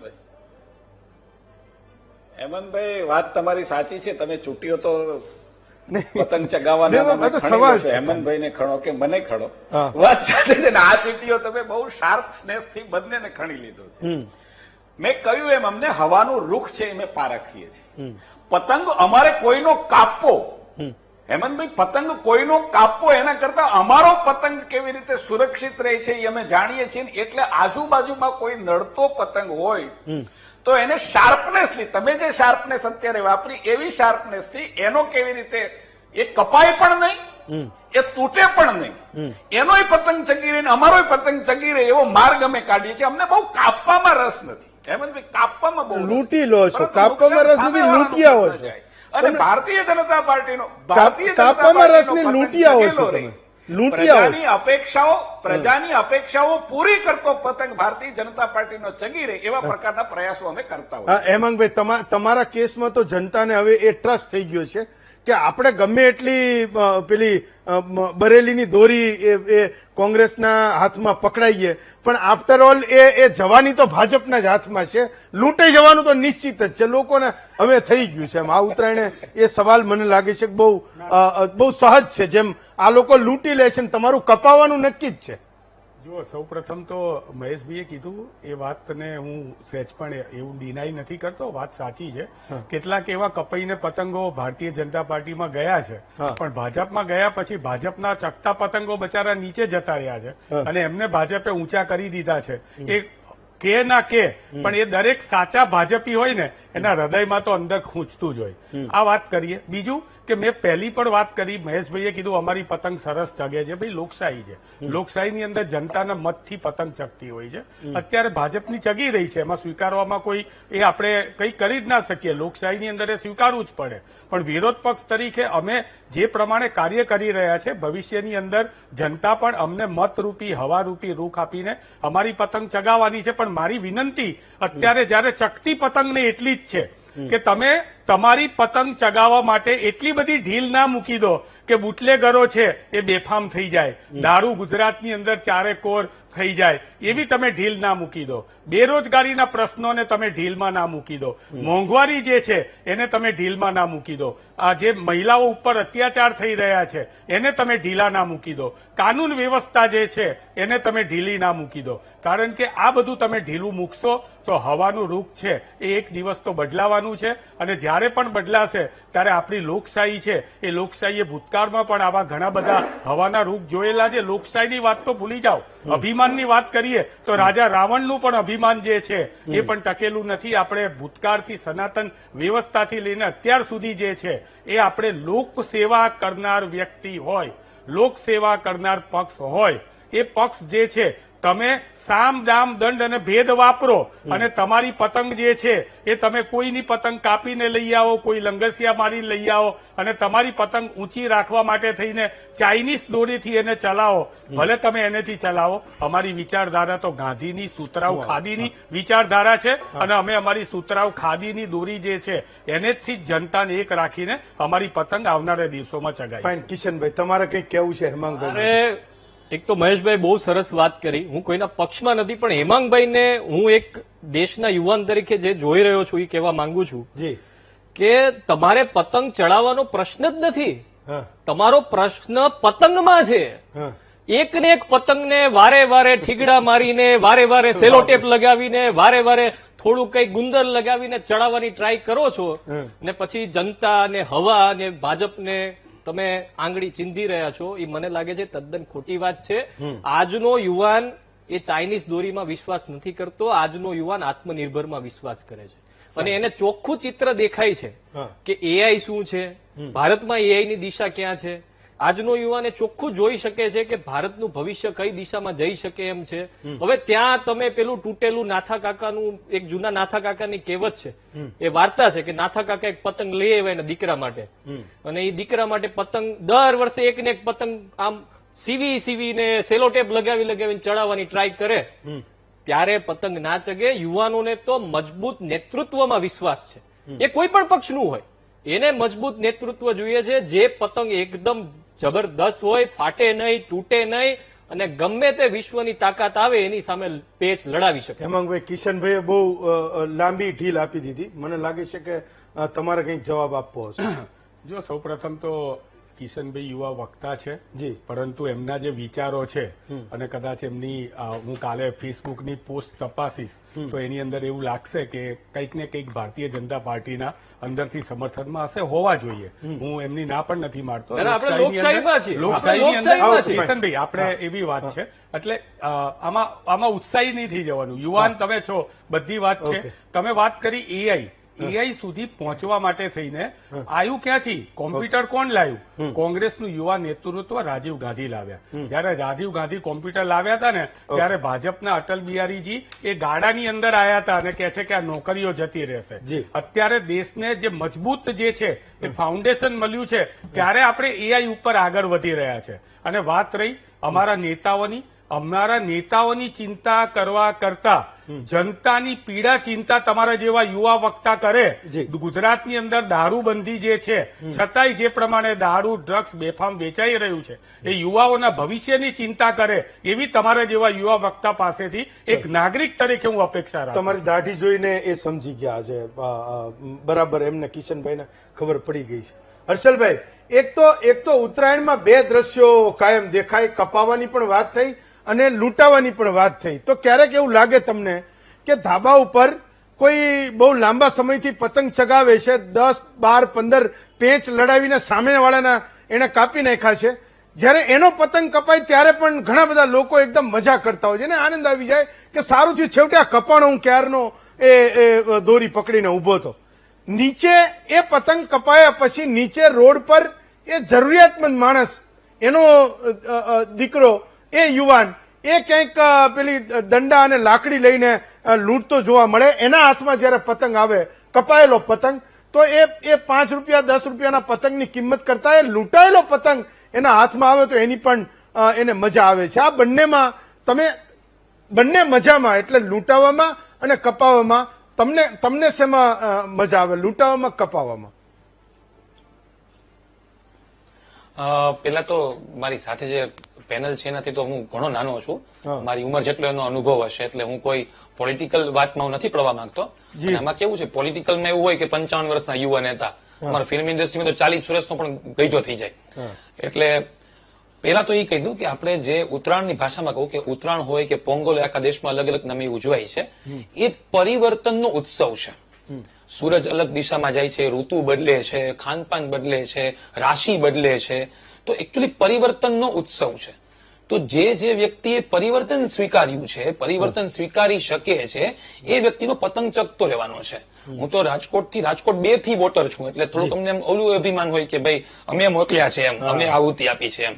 હેમંતભાઈ વાત તમારી સાચી છે. તમે ચૂંટ્યો તો નહીં. પતંગ ચગાવવાના નહીં, આ તો સવાલ છે. હેમંતભાઈ ને ખણો કે મને ખણો, હા. વાત સાચી છે ને. આ ચીટીઓ તમે બહુ શાર્પનેસ થી બંનેને ખણી લીધો છે. મેં કહ્યું એમ અમને હવાનું રૂખ છે એ મેં પારખીએ છીએ. પતંગ અમારે કોઈનો કાપવો, હેમંતભાઈ, પતંગ કોઈનો કાપવો એના કરતા અમારો પતંગ કેવી રીતે સુરક્ષિત રહે છે એ અમે જાણીએ છીએ. એટલે આજુબાજુમાં કોઈ નડતો પતંગ હોય તો એને શાર્પનેસલી, તમે જે શાર્પનેસ અત્યારે વાપરી એવી શાર્પનેસ થી એનો કેવી રીતે એ કપાય પણ નહીં, એ તૂટે પણ નહીં, એનોય પતંગ ચગી રહે ને અમારોય પતંગ ચગી રહે એવો માર્ગ અમે કાઢીએ છીએ. અમને બહુ કાપવામાં રસ નથી હેમંતભાઈ, કાપવામાં બહુ રસ. લૂંટી લો છો, પરંતુ કાપવામાં રસ નથી, નુકસાન લૂંટિયાઓ સામેવાળાનું છો. ન જાય. અને ભારતીય જનતા પાર્ટીનો કાપવામાં રસ નહીં, લૂંટિયાઓ છો તમે. લૂંટિયાઓ. પ્રજાની અપેક્ષાઓ પૂરી કરતો પતંગ ભારતીય જનતા પાર્ટીનો ચગી રહે એવા પ્રકારના પ્રયાસો અમે કરતા હોઈએ. હેમાંગભાઈ, તમારા કેસમાં તો જનતાને હવે એ ટ્રસ્ટ થઈ ગયો છે કે આપણે ગમે એટલી પેલી બરેલીની દોરી એ કોંગ્રેસના હાથમાં પકડાઈએ પણ આફ્ટર ઓલ એ જવાની તો ભાજપના જ હાથમાં છે. લૂંટાઈ જવાનું તો નિશ્ચિત જ છે. લોકોને હવે થઈ ગયું છે. એમ આ ઉત્તરાયણે એ સવાલ મને લાગે છે કે બહુ સહજ છે. જેમ આ લોકો લૂંટી લે છે ને તમારું કપાવાનું નક્કી જ છે. જો સૌ પ્રથમ તો મહેશભાઈએ કીધું એ વાતને હું સહેજ પણ એવું ડિનાય નથી કરતો, વાત સાચી છે. કેટલાક એવા કપાઈને પતંગો ભારતીય જનતા પાર્ટીમાં ગયા છે પણ ભાજપમાં ગયા પછી ભાજપના ચકતા પતંગો બચારા નીચે જતા રહ્યા છે અને એમને ભાજપે ઊંચા કરી દીધા છે. એ કે ના કે પણ એ દરેક સાચા ભાજપી હોય ને એના હૃદયમાં તો અંદર ખૂંચતું જ હોય. આ વાત કરીએ. બીજું કે મેં પહેલી પણ વાત કરી, મહેશભાઈએ કીધું અમારી પતંગ સરસ ચગે છે. ભાઈ લોકશાહી છે, લોકશાહીની અંદર જનતાના મતથી પતંગ ચગતી હોય છે. અત્યારે ભાજપની ચગી રહી છે, એમાં સ્વીકારવામાં કોઈ એ આપણે કંઈ કરી જ ના શકીએ. લોકશાહીની અંદર એ સ્વીકારવું જ પડે. પણ વિરોધ પક્ષ તરીકે અમે જે પ્રમાણે કાર્ય કરી રહ્યા છે ભવિષ્યની અંદર જનતા પણ અમને મતરૂપી હવારૂપી રૂખ આપીને અમારી પતંગ ચગાવવાની છે. પણ મારી વિનંતી અત્યારે જયારે ચકતી પતંગને એટલી જ છે કે તમે તમારી પતંગ ચગાવવા માટે એટલી બધી ઢીલ ના મૂકી દો કે બુટલેગરો છે એ બેફામ થઈ જાય, દારૂ ગુજરાતની અંદર ચારે કોર થઈ જાય, એવી તમે ઢીલ ના મૂકી દો. બેરોજગારીના પ્રશ્નોને તમે ઢીલમાં ના મૂકી દો. મોંઘવારી જે છે એને તમે ઢીલમાં ના મૂકી દો. આ જે મહિલાઓ ઉપર અત્યાચાર થઈ રહ્યા છે એને તમે ઢીલા ના મૂકી દો. કાનૂન વ્યવસ્થા જે છે એને તમે ઢીલી ના મૂકી દો. કારણ કે આ બધું તમે ઢીલું મૂકશો તો હવાનું રૂખ છે એ એક દિવસ તો બદલાવાનું છે અને જ્યારે પણ બદલાશે ત્યારે આપણી લોકશાહી છે એ લોકશાહીએ ભૂતકાળમાં પણ આવા ઘણા બધા હવાના રૂખ જોયેલા છે. લોકશાહીની વાત તો ભૂલી જાઓ. અભિમાનની વાત કરીએ તો રાજા રાવણનું પણ અભિમાન જે છે એ પણ ટકેલું નથી. આપણે ભૂતકાળથી સનાતન વ્યવસ્થાથી લઈને અત્યાર સુધી જે છે એ આપણે લોક સેવા કરનાર વ્યક્તિ હોય, લોક સેવા કરનાર પક્ષ હોય, એ પક્ષ જે છે તમે સામ દામ દંડ અને ભેદ વાપરો અને તમારી પતંગ જે છે એ તમે કોઈની પતંગ કાપીને લઈ આવો, કોઈ લંગસિયા મારીને લઈ આવો અને તમારી પતંગ ઊંચી રાખવા માટે થઈને ચાઇનીઝ દોરીથી એને ચલાવો. ભલે તમે એનેથી ચલાવો. અમારી વિચારધારા તો ગાંધીની સુતરાઉ ખાદીની વિચારધારા છે અને અમે અમારી સુતરાઉ ખાદીની દોરી જે છે એનેથી જ જનતાને એક રાખીને અમારી પતંગ આવનારા દિવસોમાં ચગાવી. ફાઇન. કિશનભાઈ, તમારે કંઈક કેવું છે હેમાંગભાઈ? એક તો મહેશભાઈ બહુ સરસ વાત કરી. હું કોઈના પક્ષમાં નથી, પણ હેમાંગભાઈને હું એક દેશના યુવાન તરીકે જે જોઈ રહ્યો છું એ કહેવા માંગુ છું જી કે તમારે પતંગ ચડાવવાનો પ્રશ્ન જ નથી. હા તમારો પ્રશ્ન પતંગમાં છે. હા એક ને એક પતંગને વારે વારે ઠીગડા મારીને, વારે વારે સેલોટેપ લગાવીને, વારે વારે થોડું કઈ ગુંદર લગાવીને ચડાવવાની ટ્રાય કરો છો ને પછી જનતા ને હવા ને ભાજપને તમે આંગળી ચીંધી રહ્યા છો. એ મને લાગે છે તદ્દન ખોટી વાત છે. આજનો યુવાન એ ચાઇનીઝ દોરીમાં વિશ્વાસ નથી કરતો. આજનો યુવાન આત્મનિર્ભરમાં વિશ્વાસ કરે છે અને એને ચોખ્ખું ચિત્ર દેખાય છે કે એઆઈ શું છે, ભારતમાં એઆઈ ની દિશા ક્યાં છે. આજનો યુવાન એ ચોખ્ખું જોઈ શકે છે કે ભારતનું ભવિષ્ય કઈ દિશામાં જઈ શકે એમ છે. હવે ત્યાં તમે પેલું તૂટેલું નાથા કાકાનું, એક જૂના નાથા કાકાની કહેવત છે, એ વાર્તા છે કે નાથા કાકા એક પતંગ લઈ આવ્યા એના દીકરા માટે, અને એ દીકરા માટે પતંગ દર વર્ષે એક ને એક પતંગ આમ સીવીને સેલોટેપ લગાવીને ચડાવવાની ટ્રાય કરે, ત્યારે પતંગ ના ચગે. યુવાનોને તો મજબૂત નેતૃત્વમાં વિશ્વાસ છે. એ કોઈ પણ પક્ષનું હોય, એને મજબૂત નેતૃત્વ જોઈએ છે. જે પતંગ એકદમ જબરદસ્ત હોય, ફાટે નહીં, તૂટે નહીં અને ગમે તે વિશ્વની તાકાત આવે એની સામે પેચ લડાવી શકે. હેમાંગભાઈ, કિશનભાઈએ બહુ લાંબી ઢીલ આપી દીધી. મને લાગે છે કે તમારે કંઈક જવાબ આપવો હશે. જો સૌપ્રથમ તો કિશનભાઈ યુવા વક્તા છે જી. પરંતુ એમના જે વિચારો છે અને કદાચ એમની હું કાલે ફેસબુકની પોસ્ટ તપાસીશ તો એની અંદર એવું લાગશે કે કંઈક ને કંઈક ભારતીય જનતા પાર્ટીના અંદરથી સમર્થનમાં હશે, હોવા જોઈએ. હું એમની ના પણ નથી મારતો. ના, ના, આપણે લોકશાહીમાં છીએ. લોકશાહીની લોકશાહીમાં અંદર છીએ. કિશનભાઈ, આપણે એવી વાત છે એટલે આમાં ઉત્સાહી નહીં થઈ જવાનું. યુવાન તમે છો, બધી વાત છે. તમે વાત કરી એઆઈ સુધી પહોંચવા માટે થઈને આવ્યું ક્યાંથી? કોમ્પ્યુટર કોણ લાવ્યું? કોંગ્રેસનું યુવા નેતૃત્વ રાજીવ ગાંધી લાવ્યા. જયારે રાજીવ ગાંધી કોમ્પ્યુટર લાવ્યા હતા ને ત્યારે ભાજપના અટલ બિહારીજી એ ગાડાની અંદર આવ્યા હતા અને કહે છે કે આ નોકરીઓ જતી રહેશે. અત્યારે દેશને જે મજબૂત જે છે એ ફાઉન્ડેશન મળ્યું છે ત્યારે આપણે એઆઈ ઉપર આગળ વધી રહ્યા છે. અને વાત રહી અમારા નેતાઓની ચિંતા કરવા કરતા જનતાની પીડા ચિંતા તમારા જેવા યુવા વક્તા કરે. ગુજરાતની અંદર દારૂબંધી જે છે છતાંય જે પ્રમાણે દારૂ, ડ્રગ્સ બેફામ વેચાઈ રહ્યું છે એ યુવાઓના ભવિષ્યની ચિંતા કરે એવી તમારા જેવા યુવા વક્તા પાસેથી એક નાગરિક તરીકે હું અપેક્ષા રાખું. તમારી દાઢી જોઈને એ સમજી ગયા છે બરાબર. એમને કિશનભાઈને ખબર પડી ગઈ છે. હર્ષલભાઈ, એક તો ઉત્તરાયણમાં બે દ્રશ્યો કાયમ દેખાય. કપાવાની પણ વાત થઈ અને લૂંટાવાની પણ વાત થઈ. તો ક્યારેક એવું લાગે તમને કે ધાબા ઉપર કોઈ બહુ લાંબા સમયથી પતંગ ચગાવે છે, 10, 12, 15 પેચ લડાવીને સામેવાળાના એને કાપી નાખ્યા છે, જ્યારે એનો પતંગ કપાય ત્યારે પણ ઘણા બધા લોકો એકદમ મજા કરતા હોય છે ને આનંદ આવી જાય કે સારું થયું છેવટે આ કપાણો, હું ક્યારનો એ દોરી પકડીને ઉભો હતો. નીચે એ પતંગ કપાયા પછી નીચે રોડ પર એ જરૂરિયાતમંદ માણસ, એનો દીકરો, એ યુવાન, એ ક્યાંક પેલી દંડા અને લાકડી લઈને લૂંટતો જોવા મળે. એના હાથમાં જયારે પતંગ આવે, કપાયેલો પતંગ, તો એ 5 રૂપિયા 10 રૂપિયાના પતંગની કિંમત કરતા એ લૂંટાયેલો પતંગ એના હાથમાં આવે તો એની પણ એને મજા આવે છે. આ બંનેમાં બંને મજામાં, એટલે લૂંટાવામાં અને કપાવવામાં તમને શેમાં મજા આવે? લૂંટાવામાં, કપાવવામાં? પેલા તો મારી સાથે જે પેનલ છે એનાથી તો હું ઘણો નાનો છું. મારી ઉંમર જેટલો એનો અનુભવ હશે, એટલે હું કોઈ પોલિટિકલ વાતમાં હું નથી પડવા માંગતો. અને આમાં કેવું છે, પોલિટિકલમાં એવું હોય કે 55 વર્ષના યુવા નેતા, અમારા ફિલ્મ ઇન્ડસ્ટ્રીમાં તો 40 વર્ષનો પણ ગઈઢો થઈ જાય. એટલે પેલા તો એ કહી દઉં કે આપણે જે ઉત્તરાયણની ભાષામાં કહું કે ઉત્તરાયણ હોય કે પોંગલ, આખા દેશમાં અલગ અલગ નામે ઉજવાય છે. એ પરિવર્તનનો ઉત્સવ છે. સૂરજ અલગ દિશામાં જાય છે, ઋતુ બદલે છે, ખાનપાન બદલે છે, રાશિ બદલે છે. તો એકચ્યુઅલી પરિવર્તનનો ઉત્સવ છે. તો જે વ્યક્તિએ પરિવર્તન સ્વીકાર્યું છે, પરિવર્તન સ્વીકારી શકે છે, એ વ્યક્તિનો પતંગ ચગતો રહેવાનો છે. હું તો રાજકોટ 2 થી વોટર છું, એટલે થોડુંક અમને ઓલું અભિમાન હોય કે ભાઈ અમે મોકલ્યા છે, એમ અમે આહુતિ આપી છે એમ.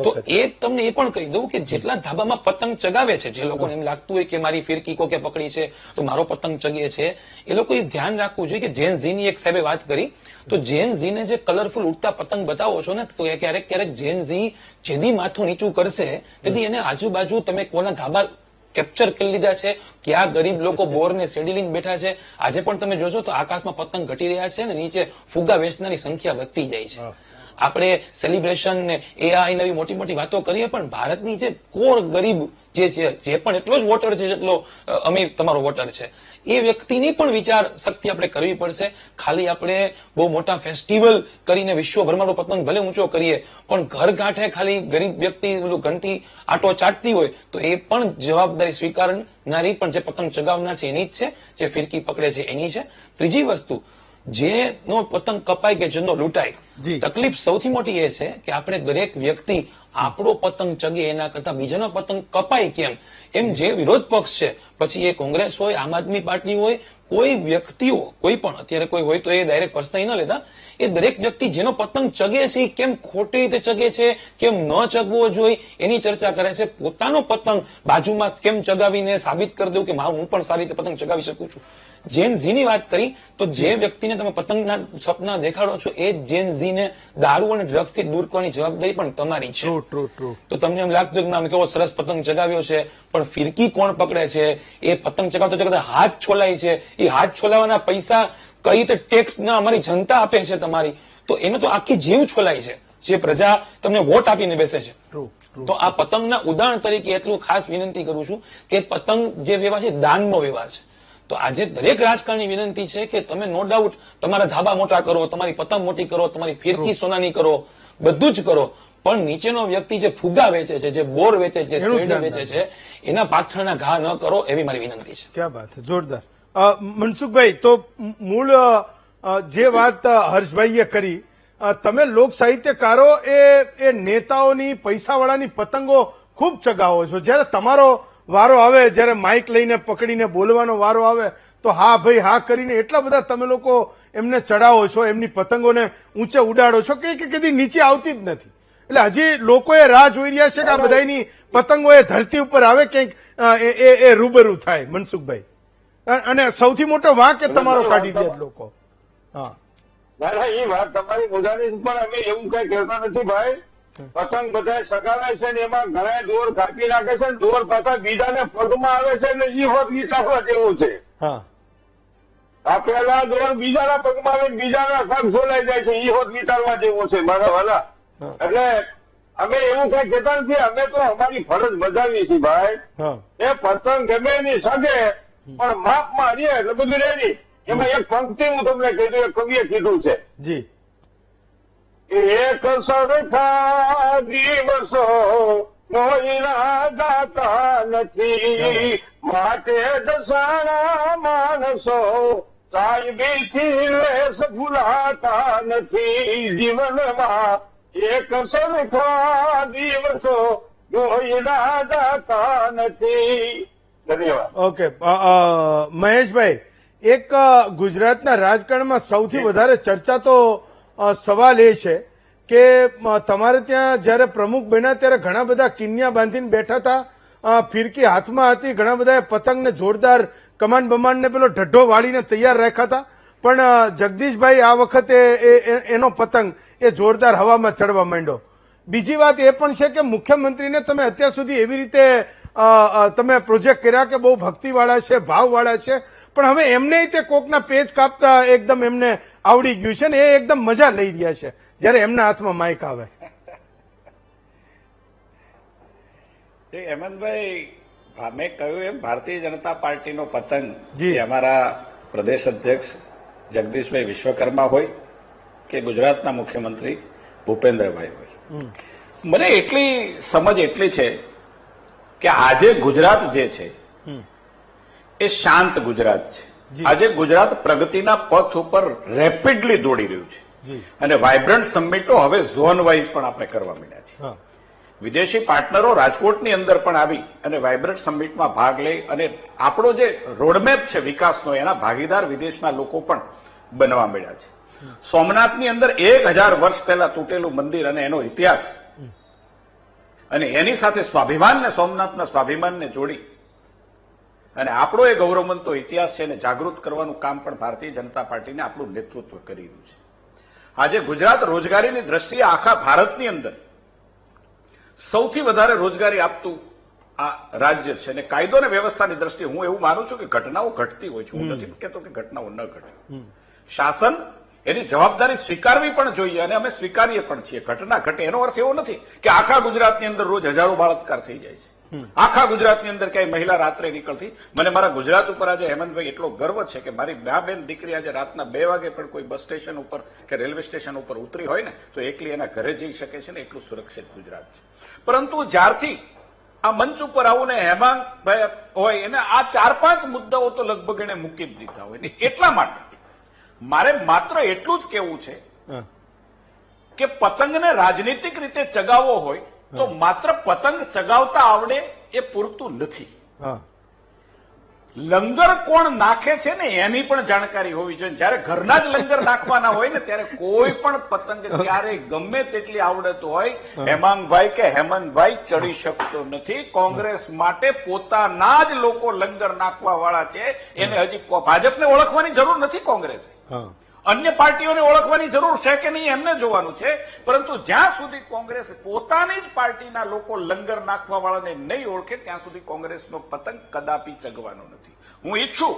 તો એ તમને એ પણ કહી દઉં કે જેટલા ધાબામાં પતંગ ચગાવે છે, જે લોકોને એમ લાગતું હોય કે મારી ફિરકી કોકે પકડી છે તો મારો પતંગ ચગે છે, એ લોકોએ ધ્યાન રાખવું જોઈએ કે જેન ઝીની એક સાહેબે વાત કરી, તો જેન ઝીને જે કલરફુલ ઉડતા પતંગ બતાવો છો ને, તો ક્યારેક જેન ઝી જેદી માથું નીચું કરશે તેથી એને આજુબાજુ તમે કોના ધાબા કેપ્ચર કરી લીધા છે, ક્યાં ગરીબ લોકો બોર ને શેરડી લઈને બેઠા છે. આજે પણ તમે જોશો તો આકાશમાં પતંગ ઘટી રહ્યા છે ને નીચે ફુગ્ગા વેચનારની સંખ્યા વધતી જાય છે. આપણે સેલિબ્રેશન ને એઆઈ નવી મોટી મોટી વાતો કરીએ, પણ ભારતની જે કોર ગરીબ જે છે, જે પણ એટલો જ વોટર છે જેટલો અમીર તમારો વોટર છે, એ વ્યક્તિની પણ વિચાર શક્તિ આપણે કરવી પડશે. ખાલી આપણે બહુ મોટા ફેસ્ટિવલ કરીને વિશ્વભરમાંનો પતંગ ભલે ઊંચો કરીએ, પણ ઘર ગાંઠે ખાલી ગરીબ વ્યક્તિ ઘંટી આટો ચાટતી હોય તો એ પણ જવાબદારી સ્વીકારનારી પણ જે પતંગ ચગાવનાર છે એની જ છે, જે ફિરકી પકડે છે એની છે. ત્રીજી વસ્તુ, જેનો પતંગ કપાય કે જેનો લૂંટાય, જી. તકલીફ સૌથી મોટી એ છે કે આપણે દરેક વ્યક્તિ આપણો પતંગ ચગે એના કરતા બીજાનો પતંગ કપાય કેમ, એમ જે વિરોધ પક્ષ છે, પછી એ કોંગ્રેસ હોય, આમ આદમી પાર્ટી હોય, કોઈ વ્યક્તિઓ કોઈ પણ અત્યારે કોઈ હોય તો એ ડાયરેક્ટ પર્સનલી ન લેતા, એ દરેક વ્યક્તિ જેનો પતંગ ચગે છે એ કેમ ખોટી રીતે ચગે છે, કેમ ન ચગવો જોઈએ એની ચર્ચા કરે છે. પોતાનો પતંગ બાજુમાં કેમ ચગાવીને સાબિત કરી દઉં કે હું પણ સારી રીતે પતંગ ચગાવી શકું છું. જેન ઝીની વાત કરી તો જે વ્યક્તિને તમે પતંગના સપના દેખાડો છો એ જેન ઝીને દારૂ અને ડ્રગ્સથી દૂર કરવાની જવાબદારી પણ તમારી છે. ટ્રુ. તો તમને એમ લાગતું કે અમે કેવો સરસ પતંગ ચગાવ્યો છે, પણ ફિરકી કોણ પકડે છે, એ પતંગ ચગાવતા હાથ છોલાય છે, એ હાથ છોલાવાના પૈસા કઈ રીતે ટેક્સ ના અમારી જનતા આપે છે તમારી, તો એનો તો આખી જીવ છોલાય છે, જે પ્રજા તમને વોટ આપીને બેસે છે. તો આ પતંગના ઉદાહરણ તરીકે એટલું ખાસ વિનંતી કરું છું કે પતંગ જે વ્યવહાર છે દાનનો વ્યવહાર છે. તો આજે દરેક રાજકારણની વિનંતી છે કે તમે નો ડાઉટ તમારા ધાબા મોટા કરો, તમારી પતંગ મોટી કરો, તમારી ફિરકી સોનાની કરો, બધું જ કરો, પણ નીચેનો વ્યક્તિ જે ફુગા વેચે છે, જે બોર વેચે છે, શેરડી વેચે છે, એના પાછળના ઘા ન કરો, એવી મારી વિનંતી છે. ક્યાં વાત છે, જોરદાર. મનસુખભાઈ, તો મૂળ જે વાત હર્ષભાઈએ કરી, તમે લોક સાહિત્યકારો એ નેતાઓની પૈસાવાળાની પતંગો ખૂબ ચગાવો છો. જ્યારે તમારો વારો આવે, જ્યારે માઇક લઈને પકડીને બોલવાનો વારો આવે તો હા ભાઈ હા કરીને એટલા બધા તમે લોકો એમને ચડાવો છો, એમની પતંગોને ઊંચે ઉડાડો છો કે કદી નીચે આવતી જ નથી. એટલે હજી લોકોએ રાહ જોઈ રહ્યા છે કે આ બધાની પતંગો એ ધરતી ઉપર આવે, કંઈક એ રૂબરૂ થાય. મનસુખભાઈ, અને સૌથી મોટો વાંક એ તમારો કાઢી દે લોકો. હા, ના, એ વાત તમારી મુદ્દાની, પણ અમે એવું કઈ કહેતા નથી ભાઈ. પતંગ બધા સગાવે છે ને એમાં ઘણા દોર કાપી નાખે છે ને દોર પાછા બીજાને પગમાં આવે છે ને એ હોત વિચારવા જેવું છે. હા, કાપેલા દોર બીજાના પગમાં આવે બીજાના પગ સોલાઈ જાય છે, એ હોત વિચારવા જેવું છે મારા વાલા. એટલે અમે એવું કઈ કહેતા નથી, અમે તો અમારી ફરજ બજાવીએ છીએ ભાઈ. હા, એ પતંગ ગમે એની સગે પણ માપમાં રે એટલે બધું રેડી. એમાં એક પંક્તિ હું તમને કીધું, એક કવિએ કીધું છે, જી. એક સરખા દિવસો કોઈના જાતા નથી, માટે દસાણા માણસો સાહેબીથી લેસ ભૂલાતા નથી. જીવનમાં એક સરખા દિવસો કોઈના જાતા નથી. ધન્યવાદ. ઓકે, મહેશભાઈ, એક ગુજરાતના રાજકારણમાં સૌથી વધારે ચર્ચા તો સવાલ એ છે કે તમારે ત્યાં જયારે પ્રમુખ બન્યા ત્યારે ઘણા બધા કિન્યા બાંધીને બેઠા હતા, ફિરકી હાથમાં હતી, ઘણા બધા પતંગને જોરદાર કમાન બમાનને પેલો ઢઢ્ઢો વાળીને તૈયાર રાખ્યા હતા, પણ જગદીશભાઈ આ વખતે એનો પતંગ એ જોરદાર હવામાં ચડવા માંડ્યો. બીજી વાત એ પણ છે કે મુખ્યમંત્રીને તમે અત્યાર સુધી એવી રીતે તમે પ્રોજેક્ટ કર્યા કે બહુ ભક્તિવાળા છે, ભાવવાળા છે, પણ હવે એમને તે કોકના પેજ કાપતા એકદમ એમને આવડી ગયું છે ને એ એકદમ મજા લઈ રહ્યા છે જયારે એમના હાથમાં માઇક આવે. હેમંતભાઈ, મેં કહ્યું એમ ભારતીય જનતા પાર્ટીનો પતંગ જી. એ અમારા પ્રદેશ અધ્યક્ષ જગદીશભાઈ વિશ્વકર્મા હોય કે ગુજરાતના મુખ્યમંત્રી ભૂપેન્દ્રભાઈ હોય, મને એટલી સમજ એટલી છે કે આજે ગુજરાત જે છે એ શાંત ગુજરાત છે. આજે ગુજરાત પ્રગતિના પથ ઉપર રેપિડલી દોડી રહ્યું છે અને વાઇબ્રન્ટ સમિટો હવે ઝોન વાઇઝ પણ આપણે કરવા માંડ્યા છે. વિદેશી પાર્ટનરો રાજકોટની અંદર પણ આવી અને વાઇબ્રન્ટ સમિટમાં ભાગ લઈ અને આપણો જે રોડમેપ છે વિકાસનો એના ભાગીદાર વિદેશના લોકો પણ બનવા માંડ્યા છે. સોમનાથની અંદર 1000 વર્ષ પહેલા તૂટેલું મંદિર અને એનો ઇતિહાસ અને એની સાથે સ્વાભિમાનને, સોમનાથના સ્વાભિમાનને જોડી અને આપણો એ ગૌરવવંતો ઇતિહાસ છે એને જાગૃત કરવાનું કામ પણ ભારતીય જનતા પાર્ટીને આપણું નેતૃત્વ કરી રહ્યું છે. આજે ગુજરાત રોજગારીની દ્રષ્ટિએ આખા ભારતની અંદર સૌથી વધારે રોજગારી આપતું આ રાજ્ય છે અને કાયદો અને વ્યવસ્થાની દ્રષ્ટિએ હું એવું માનું છું કે ઘટનાઓ ઘટતી હોય છે. હું નથી કહેતો કે ઘટનાઓ ન ઘટે. શાસન એની જવાબદારી સ્વીકારવી પણ જોઈએ અને અમે સ્વીકારીએ પણ છીએ. ઘટના ઘટે એનો અર્થ એવો નથી કે આખા ગુજરાતની અંદર રોજ હજારો બળાત્કાર થઈ જાય છે. આખા ગુજરાતની અંદર કઈ મહિલા રાત્રે નીકળતી. મને મારા ગુજરાત ઉપર આજે હેમંતભાઈ એટલો ગર્વ છે કે મારી બેન દીકરી આજે રાતના 2 વાગે પણ કોઈ બસ સ્ટેશન ઉપર કે રેલવે સ્ટેશન ઉપર ઉતરી હોય ને તો એકલી એના ઘરે જઈ શકે છે ને, એટલું સુરક્ષિત ગુજરાત છે. પરંતુ જ્યારથી આ મંચ ઉપર આવું ને હેમાંગભાઈ હોય એને આ 4-5 મુદ્દાઓ તો લગભગ એને મૂકી જ દીધા હોય ને, એટલા માટે મારે માત્ર એટલું જ કહેવું છે કે પતંગને રાજનીતિક રીતે ચગાવવો હોય તો માત્ર પતંગ ચગાવતા આવડે એ પૂરતું નથી. લંગર કોણ નાખે છે ને એની પણ જાણકારી હોવી જોઈએ. જયારે ઘરના જ લંગર નાખવાના હોય ને ત્યારે કોઈ પણ પતંગ ક્યારેય ગમે તેટલી આવડત હોય હેમાંગભાઈ કે હેમંતભાઈ ચડી શકતો નથી. કોંગ્રેસ માટે પોતાના જ લોકો લંગર નાખવા વાળા છે. એને હજી ભાજપને ઓળખવાની જરૂર નથી. કોંગ્રેસે અન્ય પાર્ટીઓને ઓળખવાની જરૂર છે કે નહીં એમને જોવાનું છે. પરંતુ જ્યાં સુધી કોંગ્રેસ પોતાની જ પાર્ટીના લોકો લંગર નાખવા વાળાને નહીં ઓળખે ત્યાં સુધી કોંગ્રેસનો પતંગ કદાપી ચગવાનો નથી. હું ઈચ્છું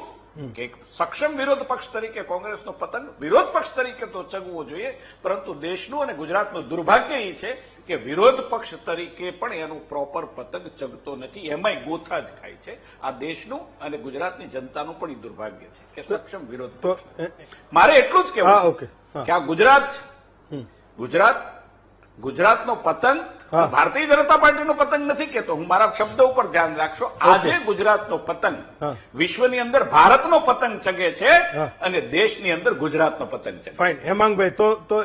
કે એક સક્ષમ વિરોધ પક્ષ તરીકે કોંગ્રેસનો પતંગ વિરોધ પક્ષ તરીકે તો ચગવો જોઈએ, પરંતુ દેશનું અને ગુજરાતનું દુર્ભાગ્ય એ છે કે વિરોધ પક્ષ તરીકે પણ એનું પ્રોપર પતંગ ચગતો નથી. એમાંય ગોથા જ ખાય છે. આ દેશનું અને ગુજરાતની જનતાનું પણ એ દુર્ભાગ્ય છે કે સક્ષમ વિરોધ પક્ષ. મારે એટલું જ કહેવું છે કે આ ગુજરાતનો પતંગ ભારતીય જનતા પાર્ટીનો પતંગ નથી કહેતો હું. મારા શબ્દ ઉપર ધ્યાન રાખશો. આજે ગુજરાતનો પતંગ વિશ્વની અંદર ભારતનો પતંગ ચગે છે અને દેશની અંદર ગુજરાતનો પતંગ ચગે. ફાઇન. હેમાંગભાઈ, તો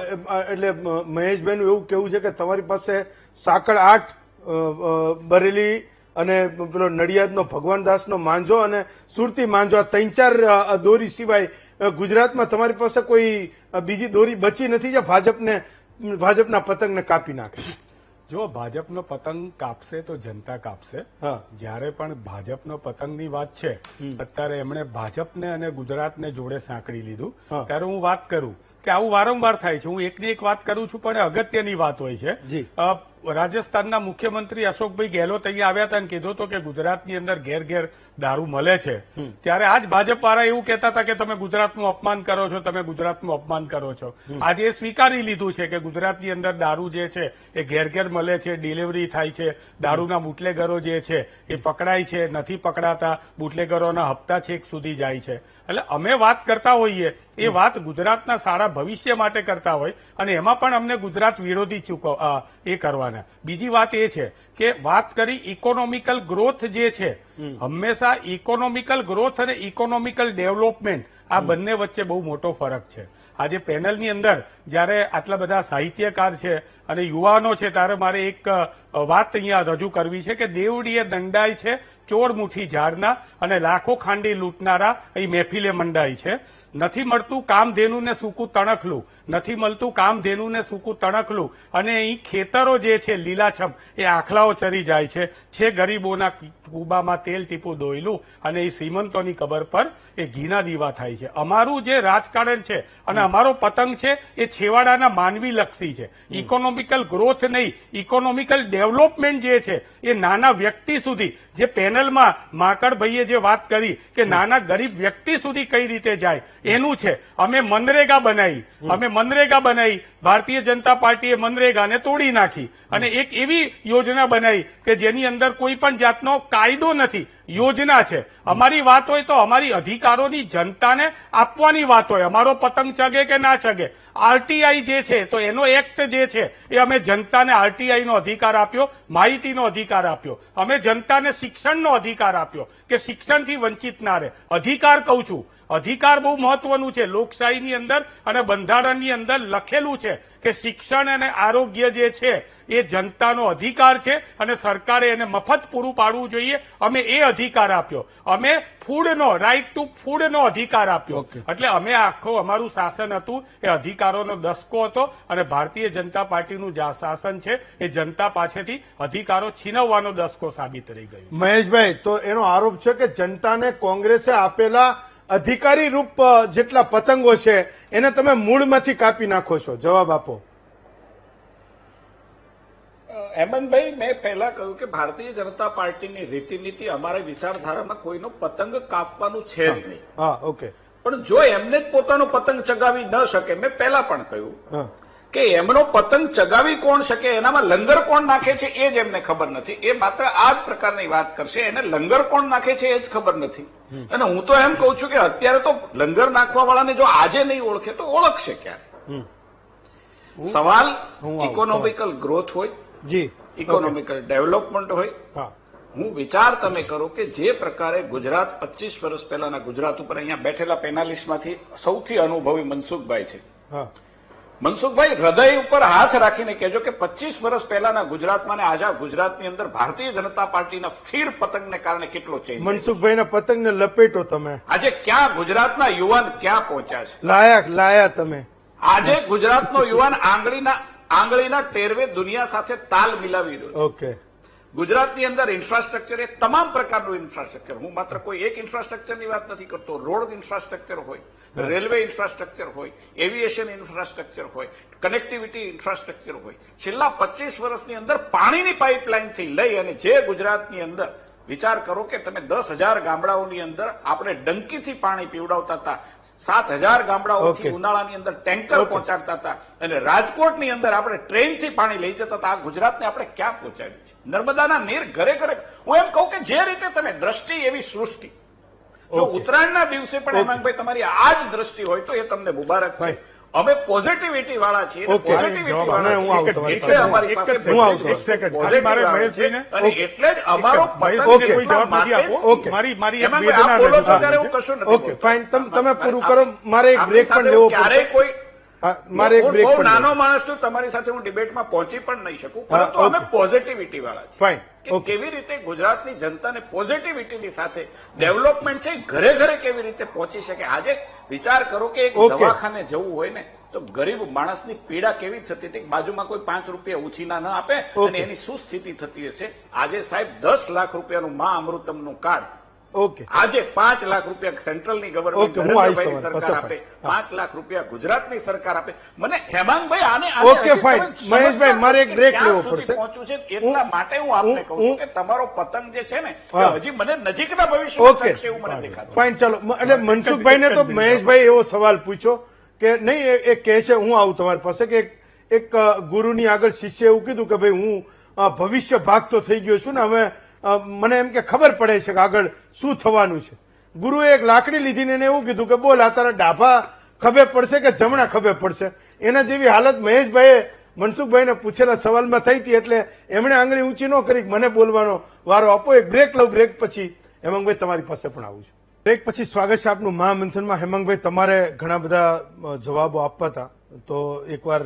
એટલે મહેશભાઈનું એવું કેવું છે કે તમારી પાસે સાંકળ 8 બરેલી અને પેલો નડિયાદનો ભગવાનદાસનો માંજો અને સુરતી માંજો, આ 3-4 દોરી સિવાય ગુજરાતમાં તમારી પાસે કોઈ બીજી દોરી બચી નથી જે ભાજપના પતંગને કાપી નાખે? જો ભાજપનો પતંગ કાપશે તો જનતા કાપશે. જ્યારે પણ ભાજપનો પતંગની વાત છે, અત્યારે એમણે ભાજપને અને ગુજરાતને જોડે સાંકળી લીધું. ત્યારે હું વાત કરું કે આવું વારંવાર થાય છે. હું એકની એક વાત કરું છું પણ અગત્યની વાત હોય છે. રાજસ્થાનના મુખ્યમંત્રી અશોકભાઈ ગેહલોત અહીંયા આવ્યા હતા અને કીધું હતું કે ગુજરાતની અંદર ઘેર ઘેર દારૂ મળે છે. ત્યારે આજ ભાજપ વાળા એવું કહેતા હતા કે તમે ગુજરાતનું અપમાન કરો છો, તમે ગુજરાતનું અપમાન કરો છો. આજે એ સ્વીકારી લીધું છે કે ગુજરાતની અંદર દારૂ જે છે એ ઘેર ઘેર મળે છે, ડિલિવરી થાય છે. દારૂના બુટલેગરો જે છે એ પકડાય છે, નથી પકડાતા. બુટલેગરોના હપ્તા છેક સુધી જાય છે. એટલે અમે વાત કરતા હોઈએ એ વાત ગુજરાતના સારા ભવિષ્ય માટે કરતા હોય અને એમાં પણ અમને ગુજરાત વિરોધી એ કરવાના. બીજી વાત એ છે કે વાત કરી ઇકોનોમિકલ ગ્રોથ જે છે, હંમેશા ઇકોનોમિકલ ગ્રોથ અને ઇકોનોમિકલ ડેવલપમેન્ટ આ બંને વચ્ચે બહુ મોટો ફરક છે. આજે પેનલની અંદર જ્યારે આટલા બધા સાહિત્યકાર છે અને યુવાનો છે ત્યારે મારે એક વાત અહીંયા રજૂ કરવી છે કે દેવડીએ દંડાય છે ચોર મુઠ્ઠી ઝાડના અને લાખો ખાંડી લૂંટનારા અહીં મહેફિલે મંડાય છે. નથી મળતું કામધેનુને સૂકું તણખલું, નથી મળતું કામધેનુને સૂકું તણખલું અને અહીં ખેતરો જે છે લીલાછમ એ આખલાઓ ચરી જાય છે ગરીબોના કુબામાં તેલ ટીપું દોયલું અને એ શ્રીમંતોની કબર પર એ ઘીના દીવા થાય છે. અમારું જે રાજકારણ છે અને અમારો પતંગ છે એ છેવાડાના માનવી લક્ષી છે. ઇકોનોમિકલ ગ્રોથ નહીં, ઇકોનોમિકલ ડેવલપમેન્ટ જે છે એ નાના વ્યક્તિ સુધી, જે પેનલમાં માકડભાઈએ જે વાત કરી કે નાના ગરીબ વ્યક્તિ સુધી કઈ રીતે જાય એનું છે. અમે મનરેગા બનાવી, ભારતીય જનતા પાર્ટીએ મનરેગાને તોડી નાખી અને એક એવી યોજના બનાવી કે જેની અંદર કોઈ પણ જાતનો કાયદો નથી, યોજના છે. અમારી વાત હોય તો અમારી અધિકારોની જનતાને આપવાની વાત હોય. અમારો પતંગ ચગે કે ના ચગે, આરટીઆઈ જે છે તો એનો એક્ટ જે છે એ અમે જનતાને આરટીઆઈ નો અધિકાર આપ્યો, માહિતીનો અધિકાર આપ્યો, અમે જનતાને શિક્ષણનો અધિકાર આપ્યો કે શિક્ષણથી વંચિત ના રહે. અધિકાર કહું છું, અધિકાર બહુ મહત્વનું છે. લોકશાહીની અંદર અને બંધારણની અંદર લખેલું છે કે શિક્ષણ અને આરોગ્ય જે છે એ જનતાનો અધિકાર છે અને સરકારે એને મફત પૂરું પાડવું જોઈએ. અમે એ અધિકાર આપ્યો. અમે ફૂડનો, રાઇટ ટુ ફૂડનો અધિકાર આપ્યો. એટલે અમે આખું અમારું શાસન હતું એ અધિકારોનો દસકો હતો અને ભારતીય જનતા પાર્ટીનું શાસન છે એ જનતા પાસેથી અધિકારો છીનવવાનો દસકો સાબિત રહી ગયું. મહેશભાઈ, તો એનો આરોપ છે કે જનતાને કોંગ્રેસે આપેલા અધિકારી રૂપ જેટલા પતંગો છે એને તમે મૂળમાંથી કાપી નાખો છો. જવાબ આપો. હેમંતભાઈ, મેં પહેલા કહ્યું કે ભારતીય જનતા પાર્ટીની રીતિ નીતિ, અમારી વિચારધારામાં કોઈનો પતંગ કાપવાનું છે જ નહીં. ઓકે. પણ જો એમને જ પોતાનો પતંગ ચગાવી ન શકે, મેં પહેલા પણ કહ્યું હા. કે એમનો પતંગ ચગાવી કોણ શકે, એનામાં લંગર કોણ નાખે છે એ જ એમને ખબર નથી. એ માત્ર આ જ પ્રકારની વાત કરશે, એને લંગર કોણ નાખે છે એ જ ખબર નથી. અને હું તો એમ કઉ છું કે અત્યારે તો લંગર નાખવા વાળાને જો આજે નહીં ઓળખે તો ઓળખશે ક્યારે? સવાલ ઇકોનોમિકલ ગ્રોથ હોય, જી ઇકોનોમિકલ ડેવલપમેન્ટ હોય. હા હું વિચાર તમે કરો કે જે પ્રકારે ગુજરાત 25 વર્ષ પહેલાના ગુજરાત ઉપર અહીંયા બેઠેલા પેનાલિસ્ટમાંથી સૌથી અનુભવી મનસુખભાઈ છે. હા મનસુખભાઈ, હૃદય ઉપર હાથ રાખીને કહેજો કે 25 વર્ષ પહેલાના ગુજરાતમાં ને આજે ગુજરાતની અંદર ભારતીય જનતા પાર્ટીના સ્થિર પતંગને કારણે કેટલો ચેન્જ. મનસુખભાઈના પતંગને લપેટો તમે. આજે ક્યાં ગુજરાતના યુવાન ક્યાં પહોંચ્યા છે? લાયા તમે. આજે ગુજરાતનો યુવાન આંગળીના ટેરવે દુનિયા સાથે તાલ મિલાવી રહ્યો છે. ઓકે. ગુજરાતની અંદર ઇન્ફ્રાસ્ટ્રક્ચર એ તમામ પ્રકારનું ઇન્ફ્રાસ્ટ્રક્ચર, હું માત્ર કોઈ એક ઇન્ફ્રાસ્ટ્રક્ચરની વાત નથી કરતો. રોડ ઇન્ફ્રાસ્ટ્રક્ચર હોય, રેલવે ઇન્ફ્રાસ્ટ્રક્ચર હોય, એવિએશન ઇન્ફ્રાસ્ટ્રક્ચર હોય, કનેક્ટિવિટી ઇન્ફ્રાસ્ટ્રક્ચર હોય. છેલ્લા 25 વર્ષની અંદર પાણીની પાઇપલાઇનથી લઈ અને જે ગુજરાતની અંદર વિચાર કરો કે તમે 10,000 ગામડાઓની અંદર આપણે ડંકીથી પાણી પીવડાવતા હતા, 7,000 ગામડાઓથી ઉનાળાની અંદર ટેન્કર પહોંચાડતા હતા, અને રાજકોટની અંદર આપણે ટ્રેનથી પાણી લઈ જતા હતા. આ ગુજરાતને આપણે ક્યાં પહોંચાડ્યું છે? નર્મદાના નીર ઘરે ઘરે. હું એમ કહું કે જે રીતે તમે દ્રષ્ટિ એવી સૃષ્ટિ, જો ઉત્તરાયણના દિવસે પણ હેમાંગભાઈ તમારી આ જ દ્રષ્ટિ હોય તો એ તમને મુબારક છે. અમે પોઝિટિવિટી વાળા છીએ, પોઝિટિવિટી વાળા છીએ, એટલે અમારી પાસે એક સેકન્ડ ખાલી મારે મહેશભાઈને અને એટલે જ અમારો પતંગ કોઈ જવાબ નથી આપો. ઓકે. મારી એક હેમાંગભાઈ, વેદના આપ બોલો છો રજૂ ત્યારે હું કરવાની છે. કશું નથી ઓકે બોલતો. ફાઇન. તમે પૂરું કરો. મારે એક બ્રેક પણ લેવો ક્યારેય પડશે. કોઈ હા, મારે એક હું બ્રેક બહુ પણ નાનો લેવો. માણસ છું, તમારી સાથે હું ડિબેટમાં પહોંચી પણ નહીં શકું, હા, પરંતુ અમે ઓકે. પોઝિટિવિટી વાળા છીએ. ફાઇન. કે કેવી રીતે ગુજરાતની જનતાને પોઝિટિવિટીની સાથે ડેવલપમેન્ટ છે ઘરે ઘરે કેવી રીતે પહોંચી શકે. આજે વિચાર કરો કે એક ઓકે. દવાખાને જવું હોય ને તો ગરીબ માણસની પીડા કેવી થતી હતી. બાજુમાં કોઈ 5 રૂપિયા ઉછીના ન આપે અને એની શું સ્થિતિ થતી હશે. આજે સાહેબ 10 લાખ રૂપિયાનું મા અમૃતમનું કાર્ડ, ઓકે. આજે 5 લાખ રૂપિયા સેન્ટ્રલની ગવર્મેન્ટ ઓકે, હું આવીશ નરેન્દ્રભાઈની તમારી સરકાર પાસે. આપે, 5 લાખ રૂપિયા ગુજરાતની સરકાર આપે. મને હેમાંગભાઈ આને ઓકે, હજી ફાઇન. તમે મહેશભાઈ, સમજતા મારે એક નથી બ્રેક કે ક્યાં લેવો સુધી પડશે. પહોંચ્યું છે. એટલા માટે હું આપને કહું છું હું- કે તમારો પતંગ જે છે ને એ હા. હજી મને નજીકના ભવિષ્યમાં ઓકે. ચગશે એવું મને દેખાતું. ફાઇન. ચાલો. એટલે મનસુખભાઈને તો મહેશભાઈ એવો સવાલ પૂછ્યો કે નહીં, એ કહે છે હું આવું તમારી પાસે કે એક ગુરુની આગળ શિષ્ય એવું કીધું કે ભાઈ હું ભવિષ્ય ભાગતો થઈ ગયો છું ને હવે મને એમ કે ખબર પડે છે કે આગળ શું થવાનું છે. ગુરુએ એક લાકડી લીધી ને એને એવું કીધું કે બોલ આ તારા ડાભા ખભે પડશે કે જમણા ખભે પડશે. એના જેવી હાલત મહેશભાઈએ મનસુખભાઈને પૂછેલા સવાલમાં થઈ હતી, એટલે એમણે આંગળી ઊંચી ન કરી મને બોલવાનો વારો આપો. એક બ્રેક લઉં, બ્રેક પછી હેમાંગભાઈ તમારી પાસે પણ આવું છું. બ્રેક પછી સ્વાગત છે આપનું મહામંથનમાં. હેમાંગભાઈ, તમારે ઘણા બધા જવાબો આપવા હતા, તો એકવાર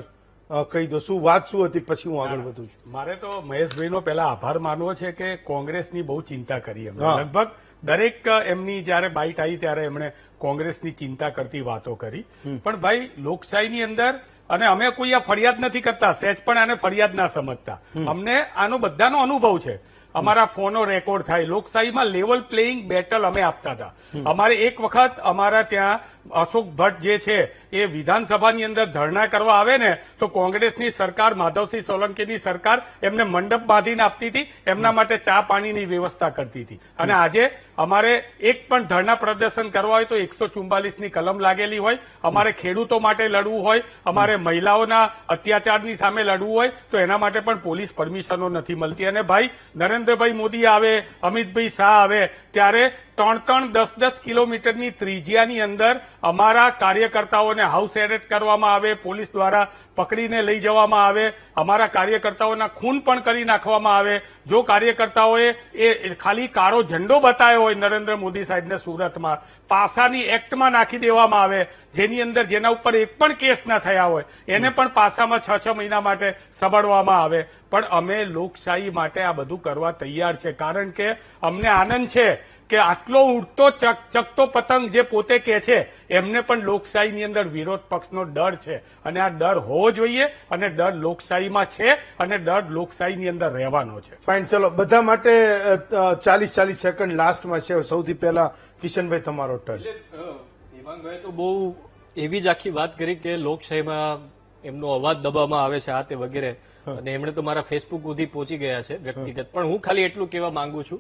કહી દો શું વાત શું હતી, પછી હું આગળ વધું છું. મારે તો મહેશભાઈનો પહેલા આભાર માનવો છે કે કોંગ્રેસની બહુ ચિંતા કરી એમણે. હા. લગભગ દરેક એમની જયારે બાઇટ આવી ત્યારે એમણે કોંગ્રેસની ચિંતા કરતી વાતો કરી. પણ ભાઈ, લોકશાહીની અંદર, અને અમે કોઈ આ ફરિયાદ નથી કરતા, સહેજ પણ આને ફરિયાદ ના સમજતા. અમને આનો બધાનો અનુભવ છે. અમારા ફોનો રેકોર્ડ થાય. લોકશાહીમાં લેવલ પ્લેઇંગ બેટલ અમે આપતા હતા. અમારે એક વખત અમારા ત્યાં અશોક ભટ્ટ જે છે એ વિધાનસભાની અંદર ધરણા કરવા આવે ને તો કોંગ્રેસની સરકાર, માધવસિંહ સોલંકીની સરકાર એમને મંડપ બાંધીને આપતી હતી, એમના માટે ચા પાણીની વ્યવસ્થા કરતી હતી. અને આજે અમારે એક પણ ધરણા પ્રદર્શન કરવા હોય તો 144ની કલમ લાગેલી હોય. અમારે ખેડૂતો માટે લડવું હોય, અમારે મહિલાઓના અત્યાચારની સામે લડવું હોય તો એના માટે પણ પોલીસ પરમિશનો નથી મળતી. અને ભાઈ, નરેન્દ્રભાઈ મોદી આવે, અમિતભાઈ શાહ આવે ત્યારે 3-3, 10-10 કિલોમીટરની ત્રિજ્યાની અંદર અમારા કાર્યકર્તાઓને હાઉસ એરેસ્ટ કરવામાં આવે, પોલીસ દ્વારા પકડીને લઈ જવામાં આવે, અમારા કાર્યકર્તાઓના ખૂન પણ કરી નાખવામાં આવે. જો કાર્યકર્તાઓએ એ ખાલી કાળો ઝંડો બતાવ્યો હોય નરેન્દ્ર મોદી સાહેબને સુરતમાં, પાસાની એક્ટમાં નાખી દેવામાં આવે, જેની અંદર જેના ઉપર એક પણ કેસ ના થયા હોય એને પણ પાસામાં 6-6 મહિના માટે સબડવામાં આવે. પણ અમે લોકશાહી માટે આ બધું કરવા તૈયાર છે, કારણ કે અમને આનંદ છે કે આટલો ઉડતો ચકતો પતંગ જે પોતે કે છે એમને પણ લોકશાહીની અંદર વિરોધ પક્ષનો ડર છે. અને આ ડર હોવો જોઈએ, અને ડર લોકશાહીમાં છે, અને ડર લોકશાહીની અંદર રહેવાનો છે. ફાઇન. ચલો, બધા માટે 40 સેકન્ડ લાસ્ટમાં છે. સૌથી પહેલા કિશનભાઈ તમારો ટર્ન. હેમાંગભાઈએ તો બહુ એવી જ આખી વાત કરી કે લોકશાહીમાં એમનો અવાજ દબાવવામાં આવે છે, આ તે વગેરે, અને એમણે તો મારા ફેસબુક સુધી પહોંચી ગયા છે વ્યક્તિગત. પણ હું ખાલી એટલું કહેવા માંગુ છું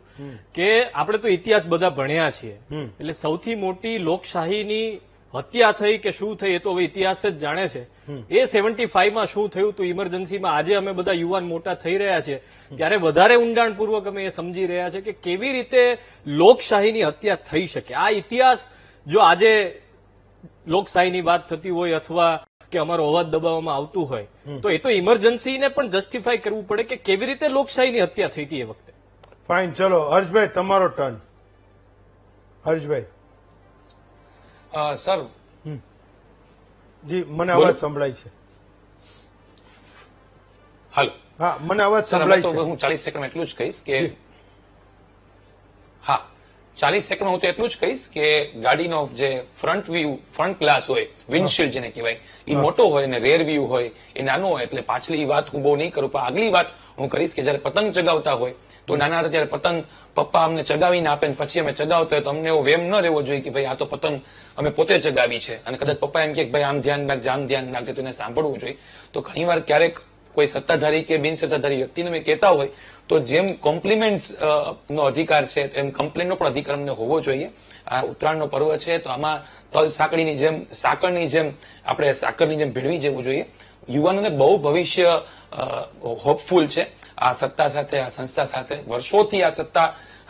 કે આપણે તો ઇતિહાસ બધા ભણ્યા છીએ, એટલે સૌથી મોટી લોકશાહીની હત્યા થઈ કે શું થઈ એ તો હવે ઇતિહાસ જ જાણે છે. એ 75 માં શું થયું હતું ઇમરજન્સીમાં, આજે અમે બધા યુવાન મોટા થઈ રહ્યા છીએ ત્યારે વધારે ઊંડાણપૂર્વક અમે એ સમજી રહ્યા છે કે કેવી રીતે લોકશાહીની હત્યા થઈ શકે. આ ઇતિહાસ જો આજે લોકશાહીની વાત થતી હોય અથવા કે અમારો અવાજ દબાવવામાં આવતું હોય તો એ તો ઇમરજન્સીને પણ જસ્ટિફાઈ કરવું પડે કે કેવી રીતે લોકશાહીની હત્યા થઈ હતી એ વખતે. ફાઇન, ચલો હર્ષભાઈ તમારો ટર્ન. હર્ષભાઈ સર જી, મને અવાજ સંભળાય છે. હાલો હા, મને અવાજ સર, હવે સંભળાય તો છે. હું 40 સેકન્ડ એટલું જ કહીશ કે હા 40 સેકન્ડ હું તો એટલું જ કહીશ કે ગાડીનો જે ફ્રન્ટ ગ્લાસ હોય, વિન્ડશીલ્ડ જેને કહેવાય, એ મોટો હોય અને રેર વ્યૂ હોય એ નાનો હોય. એટલે પાછલી વાત હું બહુ નહીં કરું, પણ આગલી વાત હું કરીશ કે જયારે પતંગ ચગાવતા હોય તો નાના હતા ત્યારે પતંગ પપ્પા અમને ચગાવીને આપે ને પછી અમે ચગાવતા હોય તો અમને એવો વેમ ન રહેવો જોઈએ કે ભાઈ આ તો પતંગ અમે પોતે ચગાવી છે, અને કદાચ પપ્પા એમ કે ભાઈ આમ ધ્યાન રાખજે, આમ ધ્યાન રાખજે, તો એને સાંભળવું જોઈએ. તો ઘણીવાર ક્યારેક કોઈ સત્તાધારી કે બિન સત્તાધારી વ્યક્તિને મેં કહેતા હોય તો જેમ કોમ્પ્લિમેન્ટ્સ નો અધિકાર છે એમ કમ્પ્લેનનો પણ અધિકાર અમને હોવો જોઈએ. આ ઉત્તરાયણનો પર્વ છે તો આમાં તલ સાંકળની જેમ સાકળની જેમ આપણે સાકરની જેમ ભેળવી જવું જોઈએ. યુવાનોને બહુ ભવિષ્ય હોપફુલ છે આ સત્તા સાથે, આ સંસ્થા સાથે. વર્ષોથી આ સત્તા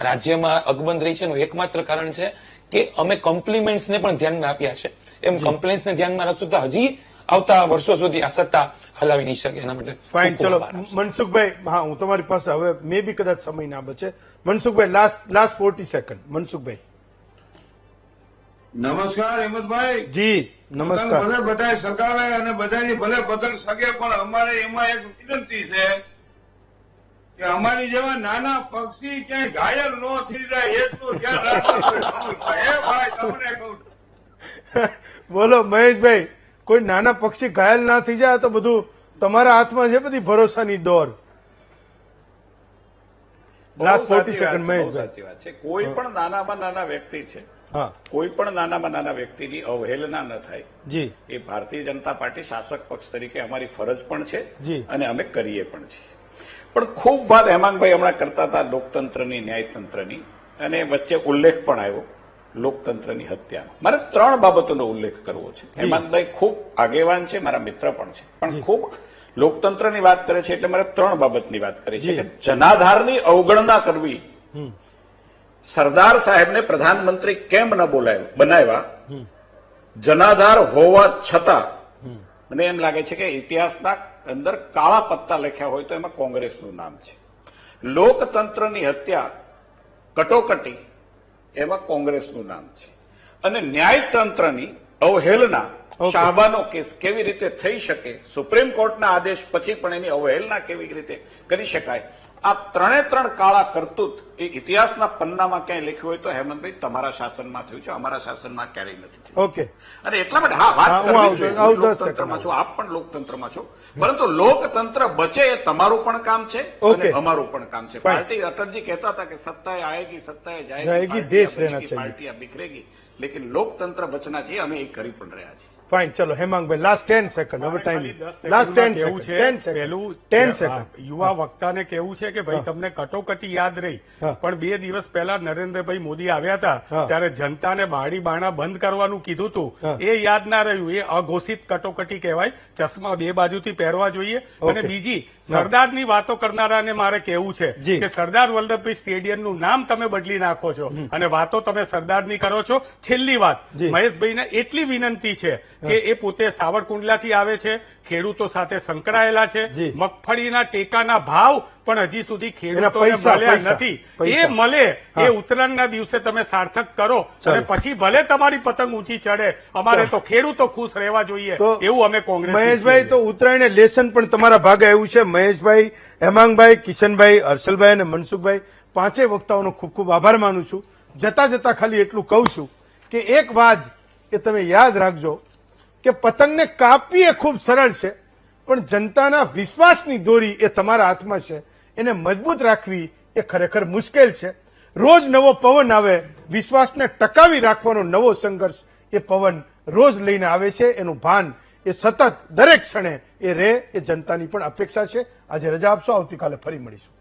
રાજ્યમાં અકબંધ રહી છે એનું એકમાત્ર કારણ છે કે અમે કોમ્પ્લિમેન્ટ્સને પણ ધ્યાનમાં આપ્યા છે. એમ કમ્પ્લેન્ટ્સને ધ્યાનમાં રાખશું તો હજી આવતા વર્ષો સુધી આ સત્તા હલાવી નહીં શકે. એના માટે ફાઇન, ખૂબ ખૂબ ચલો આભાર આપશો. મનસુખભાઈ, હા હું તમારી પાસે હવે મે બી કદાચ સમય ના બચે. Mansukhbhai last 40 second. મનસુખભાઈ નમસ્કાર હેમંતભાઈ. જી નમસ્કાર. ભલે બધા સગાવે અને બધાની ભલે પતંગ સગે, પણ અમારે એમાં એક વિનંતી છે કે અમારી જેવા નાના પક્ષી ક્યાંય ઘાયલ ન થઈ જાય એટલું ધ્યાન રાખવું. હે ભાઈ, તમને કહું છું. બોલો મહેશભાઈ, કોઈ નાના પક્ષી ઘાયલ ના થઈ જાય તો બધું તમારા હાથમાં છે, બધી ભરોસાની દોર. લાસ્ટ 40 સેકન્ડ બહુ મહેશભાઈ. સાચી વાત છે. કોઈ પણ નાનામાં નાના વ્યક્તિ છે, હા કોઈ પણ નાનામાં નાના વ્યક્તિની અવહેલના ન થાય જી એ ભારતીય જનતા પાર્ટી શાસક પક્ષ તરીકે અમારી ફરજ પણ છે જી. અને અમે કરીએ પણ છીએ. પણ ખૂબ વાત હેમાંગભાઈ હમણાં કરતા હતા લોકતંત્રની, ન્યાયતંત્રની, અને વચ્ચે ઉલ્લેખ પણ આવ્યો લોકતંત્રની હત્યાનો. મારે 3 બાબતોનો ઉલ્લેખ કરવો છે. હેમાંગભાઈ ખૂબ આગેવાન છે, મારા મિત્ર પણ છે, પણ ખૂબ લોકતંત્રની વાત કરે છે એટલે મારે 3 બાબતની વાત કરી છે કે જનાધારની અવગણના કરવી. સરદાર સાહેબને પ્રધાનમંત્રી કેમ ન બનાવ્યા? જનાધાર હોવા છતાં મને એમ લાગે છે કે ઇતિહાસના અંદર કાળા પત્તા લખ્યા હોય તો એમાં કોંગ્રેસનું નામ છે. લોકતંત્રની હત્યા, કટોકટી, એમાં કોંગ્રેસનું નામ છે. અને ન્યાયતંત્રની અવહેલના, શાહબાનો કેસ કેવી રીતે થઈ શકે, સુપ્રીમ કોર્ટના આદેશ પછી પણ એની અવહેલના કેવી રીતે કરી શકાય, આ 3 કાળા કરતૂત એ ઇતિહાસના પન્નામાં ક્યાંય લખ્યું હોય તો હેમંતભાઈ તમારા શાસનમાં થયું છે, અમારા શાસનમાં ક્યારેય નથી થયું. ઓકે, અને એટલા માટે હા વાત હા, હું કરવી આવું જોઈએ. છું. હું લોકતંત્રમાં છું, આપ પણ લોકતંત્રમાં છો, પરંતુ લોકતંત્ર બચે એ તમારું પણ કામ છે ઓકે. અને અમારું પણ કામ છે. Fine. પાર્ટી અટલજી કહેતા હતા કે સત્તાએ આएगी, સત્તાએ जाएगी, जाएगी, देश पार्टियां रहना बनेगी, चाहिए. पार्टियां बिखरेगी, लेकिन લોકતંત્ર બચના चाहिए. અમે એ કરી પણ રહ્યા છીએ. ફાઇન, ચલો હેમાંગભાઈ લાસ્ટ 10 સેકન્ડ. હવે ટાઈમ ખાલી 10 લાસ્ટ 10 કેવું સેકન્ડ. છે, પહેલું 10 સેકન્ડ. યુવા વક્તાને કેવું છે કે ભાઈ તમને કટોકટી યાદ રહી, હા. પણ 2 દિવસ પહેલા નરેન્દ્રભાઈ મોદી આવ્યા હતા હા. ત્યારે જનતાને બારી બારણા બંધ કરવાનું કીધું હા. હતું. એ યાદ ના રહ્યું. એ અઘોષિત કટોકટી કહેવાય. ચશ્મા 2 બાજુથી પહેરવા જોઈએ. અને ઓકે. બીજી સરદારની વાતો કરનારાને મારે કેવું છે જી. કે સરદાર વલ્લભભાઈ સ્ટેડિયમનું નામ તમે બદલી નાખો છો અને વાતો તમે સરદારની કરો છો. છેલ્લી વાત, જી. મહેશભાઈને એટલી વિનંતી છે કે એ પોતે સાવરકુંડલાથી આવે છે, ખેડૂતો સાથે સંકળાયેલા છે. જી. મગફળીના ટેકાના ભાવ પણ હજી સુધી ખેડૂતોને પૈસા, મળ્યા પૈસા, નથી. પૈસા. એ મળે હા. એ ઉત્તરાયણના દિવસે તમે સાર્થક કરો ચાલો. અને પછી ભલે તમારી પતંગ ઊંચી ચડે. અમારે તો ખેડૂતો ખુશ રહેવા જોઈએ તો એવું અમે કોંગ્રેસ મહેશભાઈ, તો ઉત્તરાયણ લેસન પણ તમારા ભાગે આવ્યું છે. મહેશભાઈ, હેમાંગભાઈ, કિશનભાઈ, હર્ષલભાઈ અને મનસુખભાઈ, 5 વક્તાઓનો ખૂબ ખૂબ આભાર માનું છું. જતા જતા ખાલી એટલું કહું છું કે એક વાત એ તમે યાદ રાખજો કે પતંગને કાપવી એ ખૂબ સરળ છે, પણ જનતાના વિશ્વાસની દોરી એ તમારા હાથમાં છે. એને મજબૂત રાખવી એ ખરેખર મુશ્કેલ છે. રોજ નવો પવન આવે, વિશ્વાસને ટકાવી રાખવાનો નવો સંઘર્ષ એ પવન રોજ લઈને આવે છે. એનું ભાન એ સતત દરેક ક્ષણે એ રહે, એ જનતાની પણ અપેક્ષા છે. આજે રજા આપશો, આવતીકાલે ફરી મળીશું.